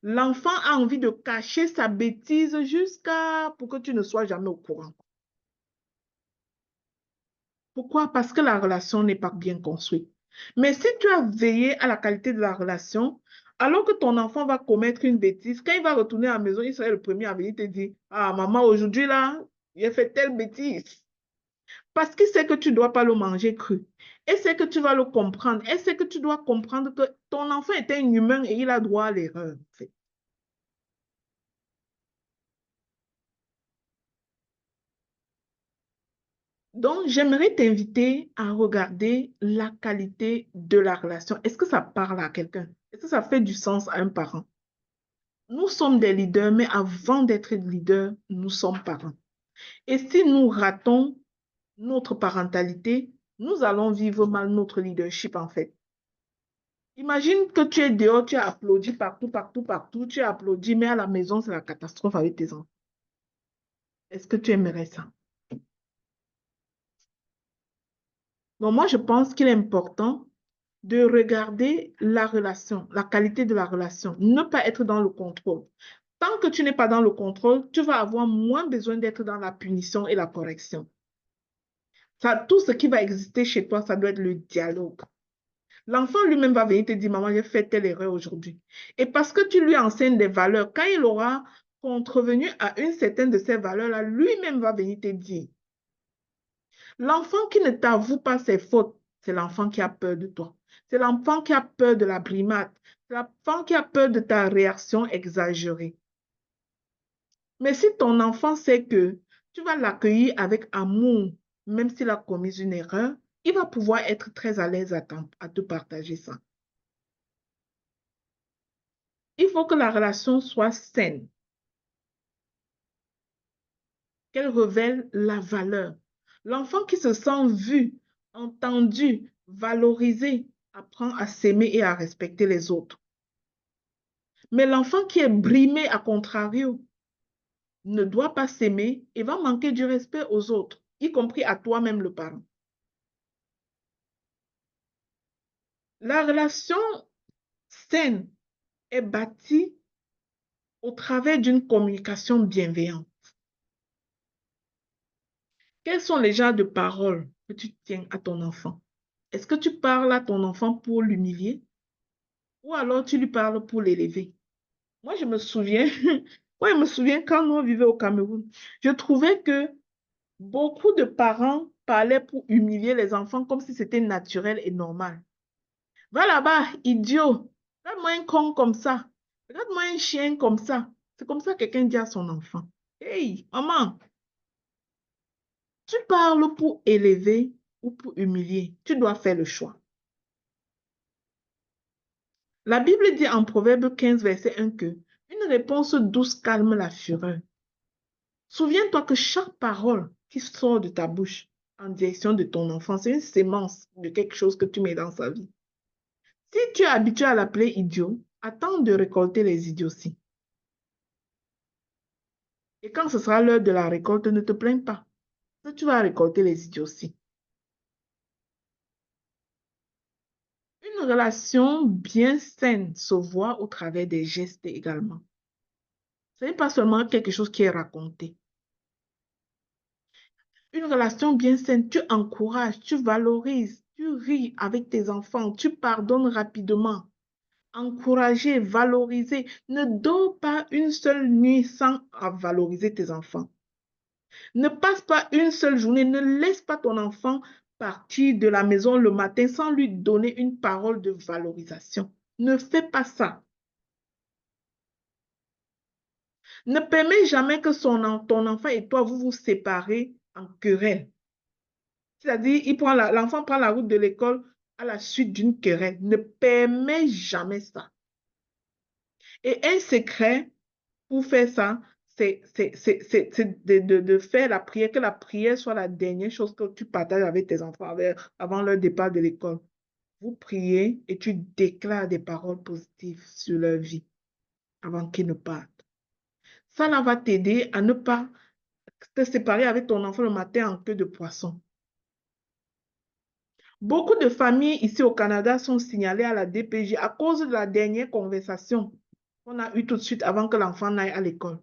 l'enfant a envie de cacher sa bêtise jusqu'à pour que tu ne sois jamais au courant. Pourquoi? Parce que la relation n'est pas bien construite. Mais si tu as veillé à la qualité de la relation, alors que ton enfant va commettre une bêtise, quand il va retourner à la maison, il serait le premier à venir te dire, ah maman, aujourd'hui là, j'ai fait telle bêtise. Parce qu'il sait que tu ne dois pas le manger cru. Et c'est que tu vas le comprendre. Et c'est que tu dois comprendre que ton enfant est un humain et il a droit à l'erreur. En fait. Donc, j'aimerais t'inviter à regarder la qualité de la relation. Est-ce que ça parle à quelqu'un? Est-ce que ça fait du sens à un parent? Nous sommes des leaders, mais avant d'être leaders, nous sommes parents. Et si nous ratons notre parentalité, nous allons vivre mal notre leadership en fait. Imagine que tu es dehors, tu as applaudi partout, partout, partout, tu as applaudi, mais à la maison, c'est la catastrophe avec tes enfants. Est-ce que tu aimerais ça? Donc moi, je pense qu'il est important de regarder la relation, la qualité de la relation, ne pas être dans le contrôle. Tant que tu n'es pas dans le contrôle, tu vas avoir moins besoin d'être dans la punition et la correction. Ça, tout ce qui va exister chez toi, ça doit être le dialogue. L'enfant lui-même va venir te dire, maman, j'ai fait telle erreur aujourd'hui. Et parce que tu lui enseignes des valeurs, quand il aura contrevenu à une certaine de ces valeurs-là, lui-même va venir te dire. L'enfant qui ne t'avoue pas ses fautes, c'est l'enfant qui a peur de toi. C'est l'enfant qui a peur de la brimade. C'est l'enfant qui a peur de ta réaction exagérée. Mais si ton enfant sait que tu vas l'accueillir avec amour, même s'il a commis une erreur, il va pouvoir être très à l'aise à te partager ça. Il faut que la relation soit saine, qu'elle révèle la valeur. L'enfant qui se sent vu, entendu, valorisé, apprend à s'aimer et à respecter les autres. Mais l'enfant qui est brimé, à contrario, ne doit pas s'aimer et va manquer du respect aux autres, y compris à toi-même le parent. La relation saine est bâtie au travers d'une communication bienveillante. Quels sont les genres de paroles que tu tiens à ton enfant? Est-ce que tu parles à ton enfant pour l'humilier ou alors tu lui parles pour l'élever? Moi, je me souviens, Oui, je me souviens quand nous vivions au Cameroun, je trouvais que beaucoup de parents parlaient pour humilier les enfants comme si c'était naturel et normal. Va là-bas, idiot. Regarde-moi un con comme ça. Regarde-moi un chien comme ça. C'est comme ça que quelqu'un dit à son enfant. Hey, maman, tu parles pour élever ou pour humilier. Tu dois faire le choix. La Bible dit en Proverbe 15, verset 1 que une réponse douce calme la fureur. Souviens-toi que chaque parole qui sort de ta bouche en direction de ton enfant, c'est une sémence de quelque chose que tu mets dans sa vie. Si tu es habitué à l'appeler idiot, attends de récolter les idioties. Et quand ce sera l'heure de la récolte, ne te plains pas. Tu vas récolter les idioties. Une relation bien saine se voit au travers des gestes également. Ce n'est pas seulement quelque chose qui est raconté. Une relation bien saine, tu encourages, tu valorises, tu ris avec tes enfants, tu pardonnes rapidement. Encourager, valoriser. Ne dors pas une seule nuit sans valoriser tes enfants. Ne passe pas une seule journée, ne laisse pas ton enfant partir de la maison le matin sans lui donner une parole de valorisation. Ne fais pas ça. Ne permets jamais que ton enfant et toi, vous vous séparez en querelle. C'est-à-dire, l'enfant prend la route de l'école à la suite d'une querelle. Ne permets jamais ça. Et un secret pour faire ça, c'est de faire la prière, que la prière soit la dernière chose que tu partages avec tes enfants avant leur départ de l'école. Vous priez et tu déclares des paroles positives sur leur vie avant qu'ils ne partent. Ça là va t'aider à ne pas te séparer avec ton enfant le matin en queue de poisson. Beaucoup de familles ici au Canada sont signalées à la DPJ à cause de la dernière conversation qu'on a eue tout de suite avant que l'enfant n'aille à l'école.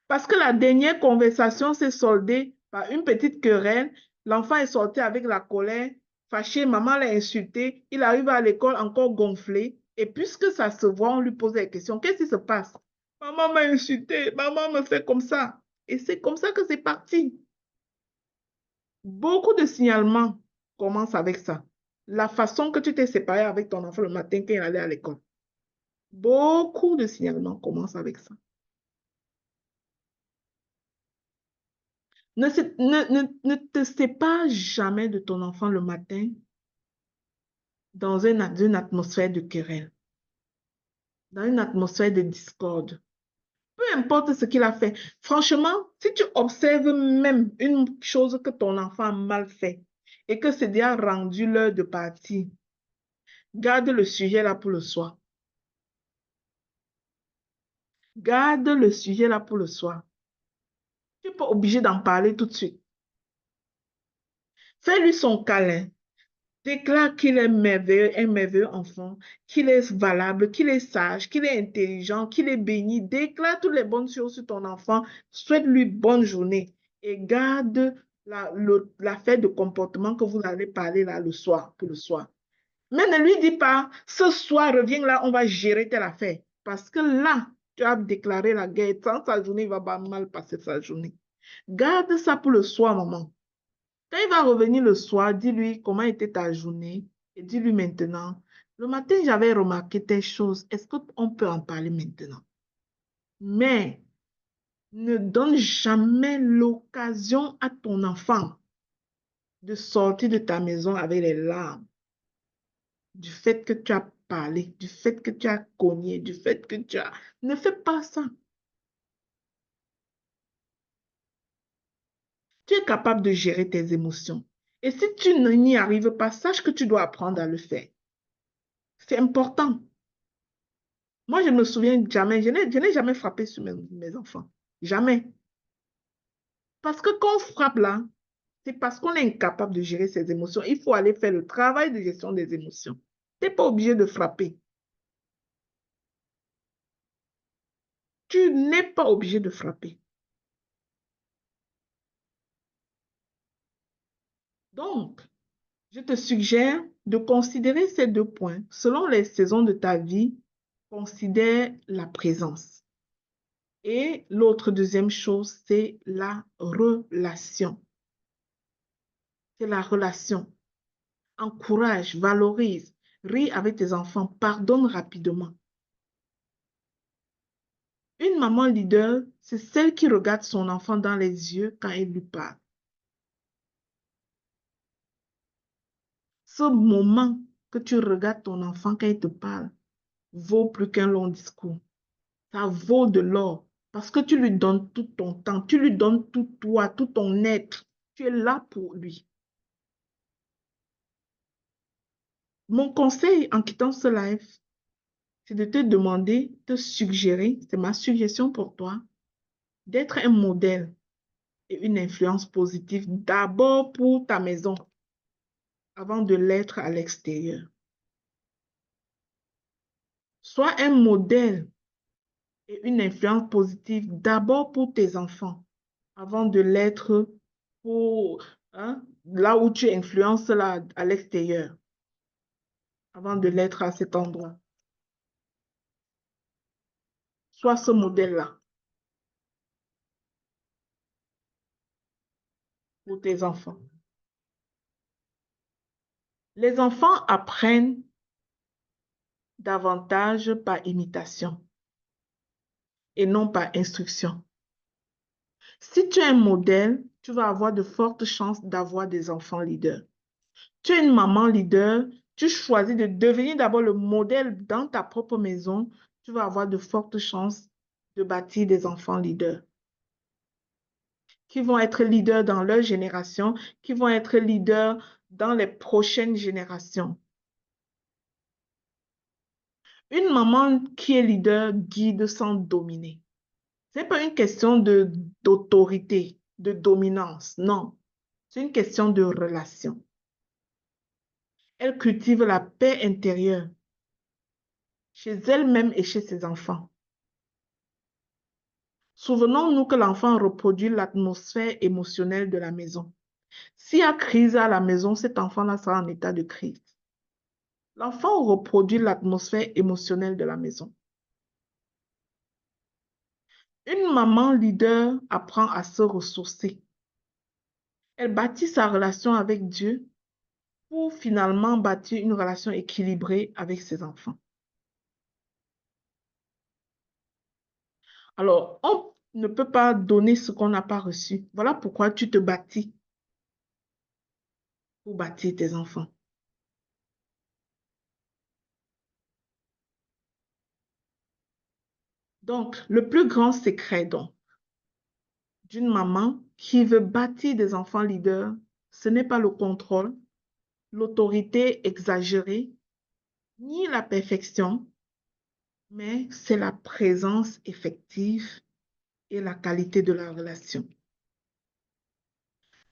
Parce que la dernière conversation s'est soldée par une petite querelle. L'enfant est sorti avec la colère, fâché, maman l'a insulté. Il arrive à l'école encore gonflé. Et puisque ça se voit, on lui pose des questions. Qu'est-ce qui se passe? Maman m'a insulté, maman me fait comme ça. Et c'est comme ça que c'est parti. Beaucoup de signalements commencent avec ça. La façon que tu t'es séparé avec ton enfant le matin quand il allait à l'école. Beaucoup de signalements commencent avec ça. Ne te sépare jamais de ton enfant le matin dans une atmosphère de querelle, dans une atmosphère de discorde. Peu importe ce qu'il a fait. Franchement, si tu observes même une chose que ton enfant a mal fait et que c'est déjà rendu l'heure de partir, garde le sujet là pour le soir. Garde le sujet là pour le soir. Tu n'es pas obligé d'en parler tout de suite. Fais-lui son câlin. Déclare qu'il est merveilleux, un merveilleux enfant, qu'il est valable, qu'il est sage, qu'il est intelligent, qu'il est béni. Déclare toutes les bonnes choses sur ton enfant. Souhaite-lui bonne journée et garde l'affaire de comportement que vous allez parler là le soir, pour le soir. Mais ne lui dis pas, ce soir, reviens là, on va gérer telle affaire. Parce que là, tu as déclaré la guerre. Sans sa journée, il va pas mal passer sa journée. Garde ça pour le soir, maman. Quand il va revenir le soir, dis-lui comment était ta journée et dis-lui maintenant, le matin, j'avais remarqué telle chose. Est-ce qu'on peut en parler maintenant? Mais ne donne jamais l'occasion à ton enfant de sortir de ta maison avec les larmes du fait que tu as parlé, du fait que tu as cogné, du fait que tu as... Ne fais pas ça. Tu es capable de gérer tes émotions. Et si tu n'y arrives pas, sache que tu dois apprendre à le faire. C'est important. Moi, je me souviens jamais, je n'ai jamais frappé sur mes enfants. Jamais. Parce que quand on frappe là, c'est parce qu'on est incapable de gérer ses émotions. Il faut aller faire le travail de gestion des émotions. Tu n'es pas obligé de frapper. Tu n'es pas obligé de frapper. Donc, je te suggère de considérer ces deux points. Selon les saisons de ta vie, considère la présence. Et l'autre deuxième chose, c'est la relation. C'est la relation. Encourage, valorise, ris avec tes enfants, pardonne rapidement. Une maman leader, c'est celle qui regarde son enfant dans les yeux quand elle lui parle. Ce moment que tu regardes ton enfant quand il te parle vaut plus qu'un long discours. Ça vaut de l'or parce que tu lui donnes tout ton temps, tu lui donnes tout toi, tout ton être. Tu es là pour lui. Mon conseil en quittant ce live, c'est de te demander, te suggérer, c'est ma suggestion pour toi, d'être un modèle et une influence positive d'abord pour ta maison avant de l'être à l'extérieur. Sois un modèle et une influence positive d'abord pour tes enfants avant de l'être pour là où tu influences là, à l'extérieur, avant de l'être à cet endroit. Sois ce modèle-là pour tes enfants. Les enfants apprennent davantage par imitation et non par instruction. Si tu es un modèle, tu vas avoir de fortes chances d'avoir des enfants leaders. Tu es une maman leader, tu choisis de devenir d'abord le modèle dans ta propre maison, tu vas avoir de fortes chances de bâtir des enfants leaders qui vont être leaders dans leur génération, qui vont être leaders dans les prochaines générations. Une maman qui est leader guide sans dominer. Ce n'est pas une question d'autorité, de dominance, non. C'est une question de relation. Elle cultive la paix intérieure chez elle-même et chez ses enfants. Souvenons-nous que l'enfant reproduit l'atmosphère émotionnelle de la maison. S'il y a crise à la maison, cet enfant-là sera en état de crise. L'enfant reproduit l'atmosphère émotionnelle de la maison. Une maman leader apprend à se ressourcer. Elle bâtit sa relation avec Dieu pour finalement bâtir une relation équilibrée avec ses enfants. Alors, on ne peut pas donner ce qu'on n'a pas reçu. Voilà pourquoi tu te bâtis pour bâtir tes enfants. Donc, le plus grand secret donc, d'une maman qui veut bâtir des enfants leaders, ce n'est pas le contrôle, l'autorité exagérée, ni la perfection, mais c'est la présence effective et la qualité de la relation.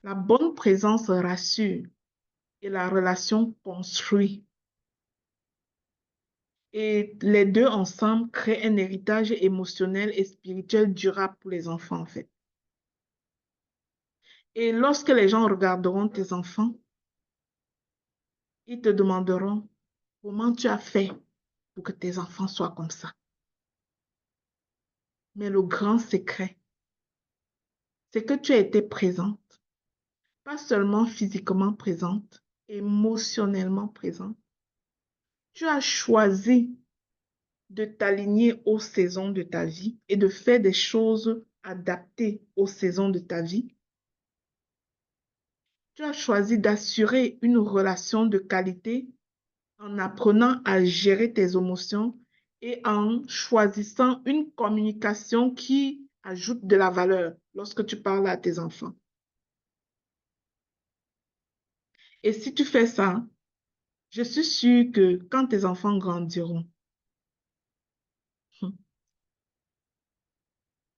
La bonne présence rassure et la relation construit. Et les deux ensemble créent un héritage émotionnel et spirituel durable pour les enfants, en fait. Et lorsque les gens regarderont tes enfants, ils te demanderont comment tu as fait pour que tes enfants soient comme ça. Mais le grand secret, c'est que tu as été présente, pas seulement physiquement présente, émotionnellement présente. Tu as choisi de t'aligner aux saisons de ta vie et de faire des choses adaptées aux saisons de ta vie. Tu as choisi d'assurer une relation de qualité en apprenant à gérer tes émotions et en choisissant une communication qui ajoute de la valeur lorsque tu parles à tes enfants. Et si tu fais ça, je suis sûre que quand tes enfants grandiront,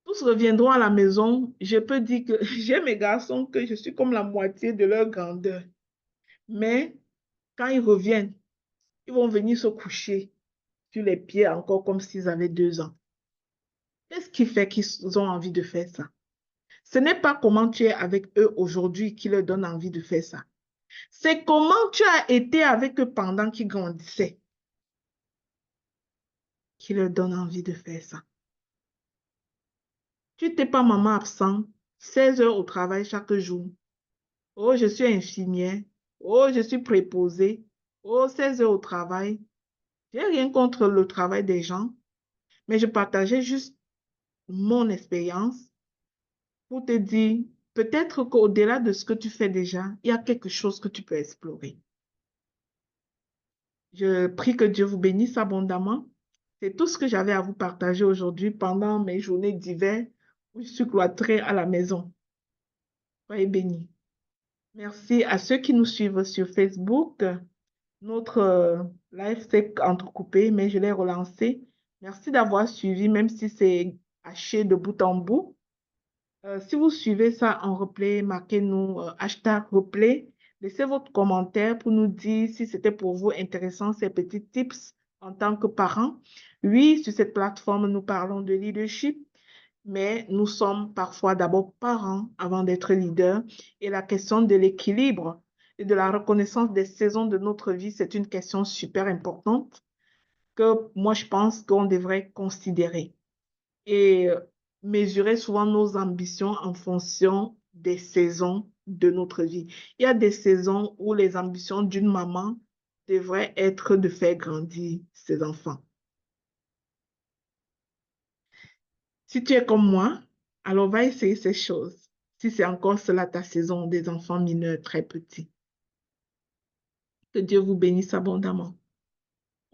tous reviendront à la maison. Je peux dire que j'ai mes garçons que je suis comme la moitié de leur grandeur. Mais quand ils reviennent, ils vont venir se coucher sur les pieds encore comme s'ils avaient 2 ans. Qu'est-ce qui fait qu'ils ont envie de faire ça? Ce n'est pas comment tu es avec eux aujourd'hui qui leur donne envie de faire ça. C'est comment tu as été avec eux pendant qu'ils grandissaient qui leur donne envie de faire ça. Tu n'étais pas maman absente, 16 heures au travail chaque jour. Oh, je suis infirmière. Oh, je suis préposée. Oh, 16 heures au travail. J'ai rien contre le travail des gens, mais je partageais juste mon expérience pour te dire, peut-être qu'au-delà de ce que tu fais déjà, il y a quelque chose que tu peux explorer. Je prie que Dieu vous bénisse abondamment. C'est tout ce que j'avais à vous partager aujourd'hui pendant mes journées d'hiver où je suis cloîtrée à la maison. Soyez bénis. Merci à ceux qui nous suivent sur Facebook. Notre live s'est entrecoupé, mais je l'ai relancé. Merci d'avoir suivi, même si c'est haché de bout en bout. Si vous suivez ça en replay, marquez-nous hashtag replay. Laissez votre commentaire pour nous dire si c'était pour vous intéressant ces petits tips en tant que parents. Oui, sur cette plateforme, nous parlons de leadership, mais nous sommes parfois d'abord parents avant d'être leaders. Et la question de l'équilibre et de la reconnaissance des saisons de notre vie, c'est une question super importante que moi, je pense qu'on devrait considérer et mesurer souvent nos ambitions en fonction des saisons de notre vie. Il y a des saisons où les ambitions d'une maman devraient être de faire grandir ses enfants. Si tu es comme moi, alors va essayer ces choses. Si c'est encore cela ta saison des enfants mineurs très petits. Que Dieu vous bénisse abondamment.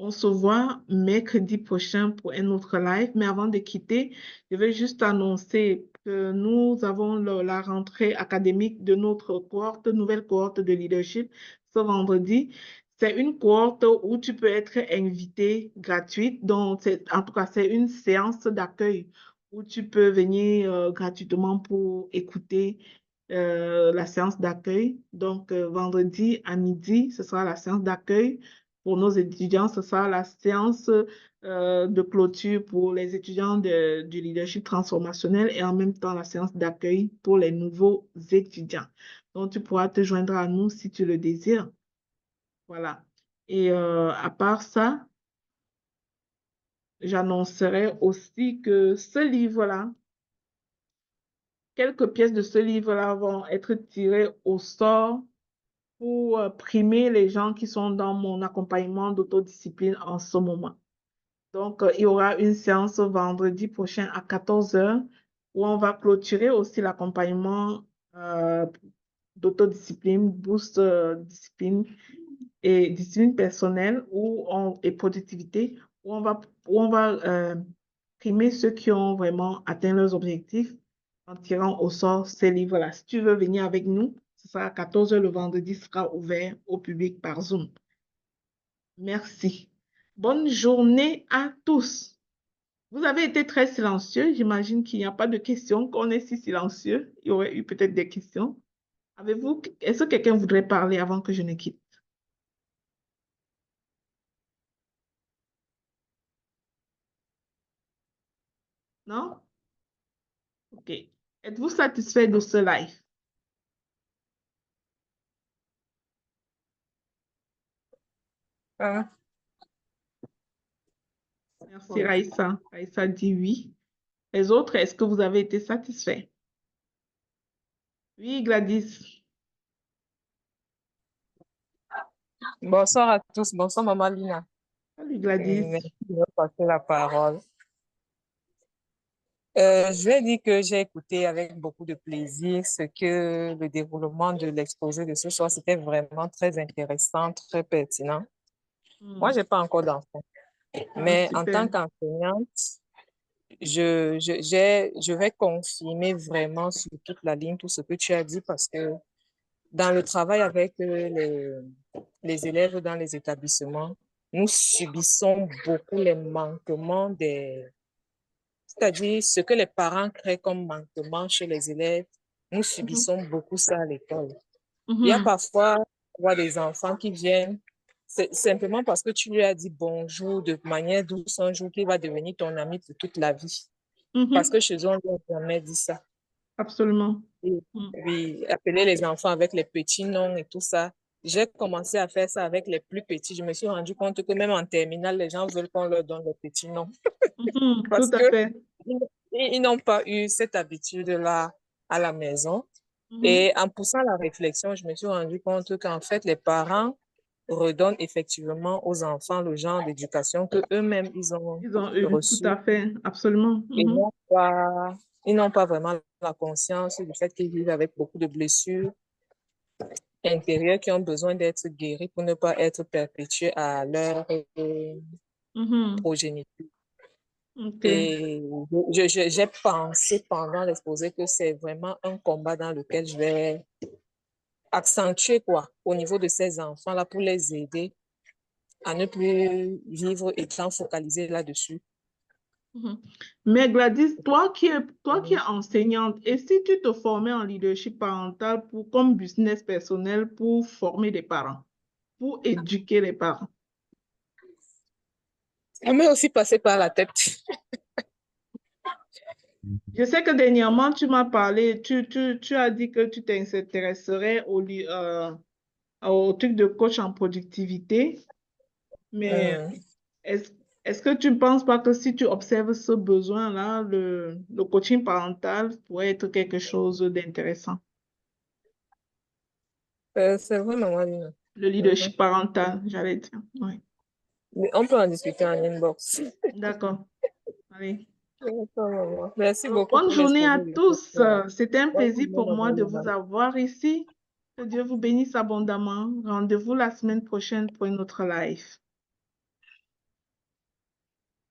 On se voit mercredi prochain pour un autre live. Mais avant de quitter, je vais juste annoncer que nous avons la rentrée académique de notre cohorte, nouvelle cohorte de leadership ce vendredi. C'est une cohorte où tu peux être invité gratuite. Donc, en tout cas, c'est une séance d'accueil où tu peux venir gratuitement pour écouter la séance d'accueil. Donc, vendredi à midi, ce sera la séance d'accueil pour nos étudiants. Ce sera la séance de clôture pour les étudiants du leadership transformationnel et en même temps la séance d'accueil pour les nouveaux étudiants. Donc, tu pourras te joindre à nous si tu le désires. Voilà. Et à part ça, j'annoncerai aussi que ce livre-là, quelques pièces de ce livre-là vont être tirées au sort pour primer les gens qui sont dans mon accompagnement d'autodiscipline en ce moment. Donc, il y aura une séance vendredi prochain à 14 heures où on va clôturer aussi l'accompagnement euh, d'autodiscipline, boost discipline et discipline personnelle et productivité, où on va primer ceux qui ont vraiment atteint leurs objectifs en tirant au sort ces livres-là. Si tu veux venir avec nous, ce sera à 14 heures le vendredi, sera ouvert au public par Zoom. Merci. Bonne journée à tous. Vous avez été très silencieux. J'imagine qu'il n'y a pas de questions, qu'on est si silencieux. Il y aurait eu peut-être des questions. Est-ce que quelqu'un voudrait parler avant que je ne quitte? Non? OK. Êtes-vous satisfait de ce live? Ah, Merci, Raïssa. Raïssa dit oui. Les autres, est-ce que vous avez été satisfaits? Oui, Gladys. bonsoir à tous. Bonsoir, Maman Lina. Salut, Gladys. Merci de me passer la parole. Je vais dire que j'ai écouté avec beaucoup de plaisir ce que le déroulement de l'exposé de ce soir, c'était vraiment très intéressant, très pertinent. Moi, j'ai pas encore d'enfant, Ah, mais en tant super. qu'enseignante, je vais confirmer vraiment sur toute la ligne tout ce que tu as dit parce que dans le travail avec les élèves dans les établissements, nous subissons beaucoup les manquements c'est-à-dire ce que les parents créent comme manquement chez les élèves, nous Mhm, subissons beaucoup ça à l'école. Il y a mhm, parfois des enfants qui viennent, c'est simplement parce que tu lui as dit bonjour de manière douce un jour qu'il va devenir ton ami pour toute la vie. Parce mhm. que chez eux, on ne lui a jamais dit ça. Absolument. Et Mm. oui, appeler les enfants avec les petits noms et tout ça. J'ai commencé à faire ça avec les plus petits. Je me suis rendu compte que même en terminale, les gens veulent qu'on leur donne les petits noms. Mhm, tout Parce à que fait. ils n'ont pas eu cette habitude-là à la maison. Mhm. Et en poussant la réflexion, je me suis rendu compte qu'en fait, les parents redonnent effectivement aux enfants le genre d'éducation que eux-mêmes ils ont Ils ont eu, tout reçu à fait, absolument. et Mhm. ils n'ont pas vraiment la conscience du fait qu'ils vivent avec beaucoup de blessures intérieures qui ont besoin d'être guéries pour ne pas être perpétuées à leur Mhm. progéniture. OK. Et j'ai pensé pendant l'exposé que c'est vraiment un combat dans lequel je vais accentuer quoi, au niveau de ces enfants-là pour les aider à ne plus vivre étant focalisés là-dessus. Mhm. Mais Gladys, toi qui es enseignante, et si tu te formais en leadership parental pour, comme business personnel pour former des parents, pour éduquer les parents? Ça m'est aussi passé par la tête. Je sais que dernièrement, tu m'as parlé, tu as dit que tu t'intéresserais au truc de coach en productivité, mais Euh, est-ce, est-ce que tu ne penses pas que si tu observes ce besoin-là, le coaching parental pourrait être quelque chose d'intéressant? c'est vrai, maman Lina. Le C'est vrai. leadership parental, j'allais dire. Oui. Mais on peut en discuter en inbox. D'accord. Allez. D'accord, maman. Merci Alors, beaucoup bonne pour journée à l'exposé de cette tous. C'était un bonne plaisir journée, pour moi maman de Lina. vous avoir ici. Que Dieu vous bénisse abondamment. Rendez-vous la semaine prochaine pour une autre live.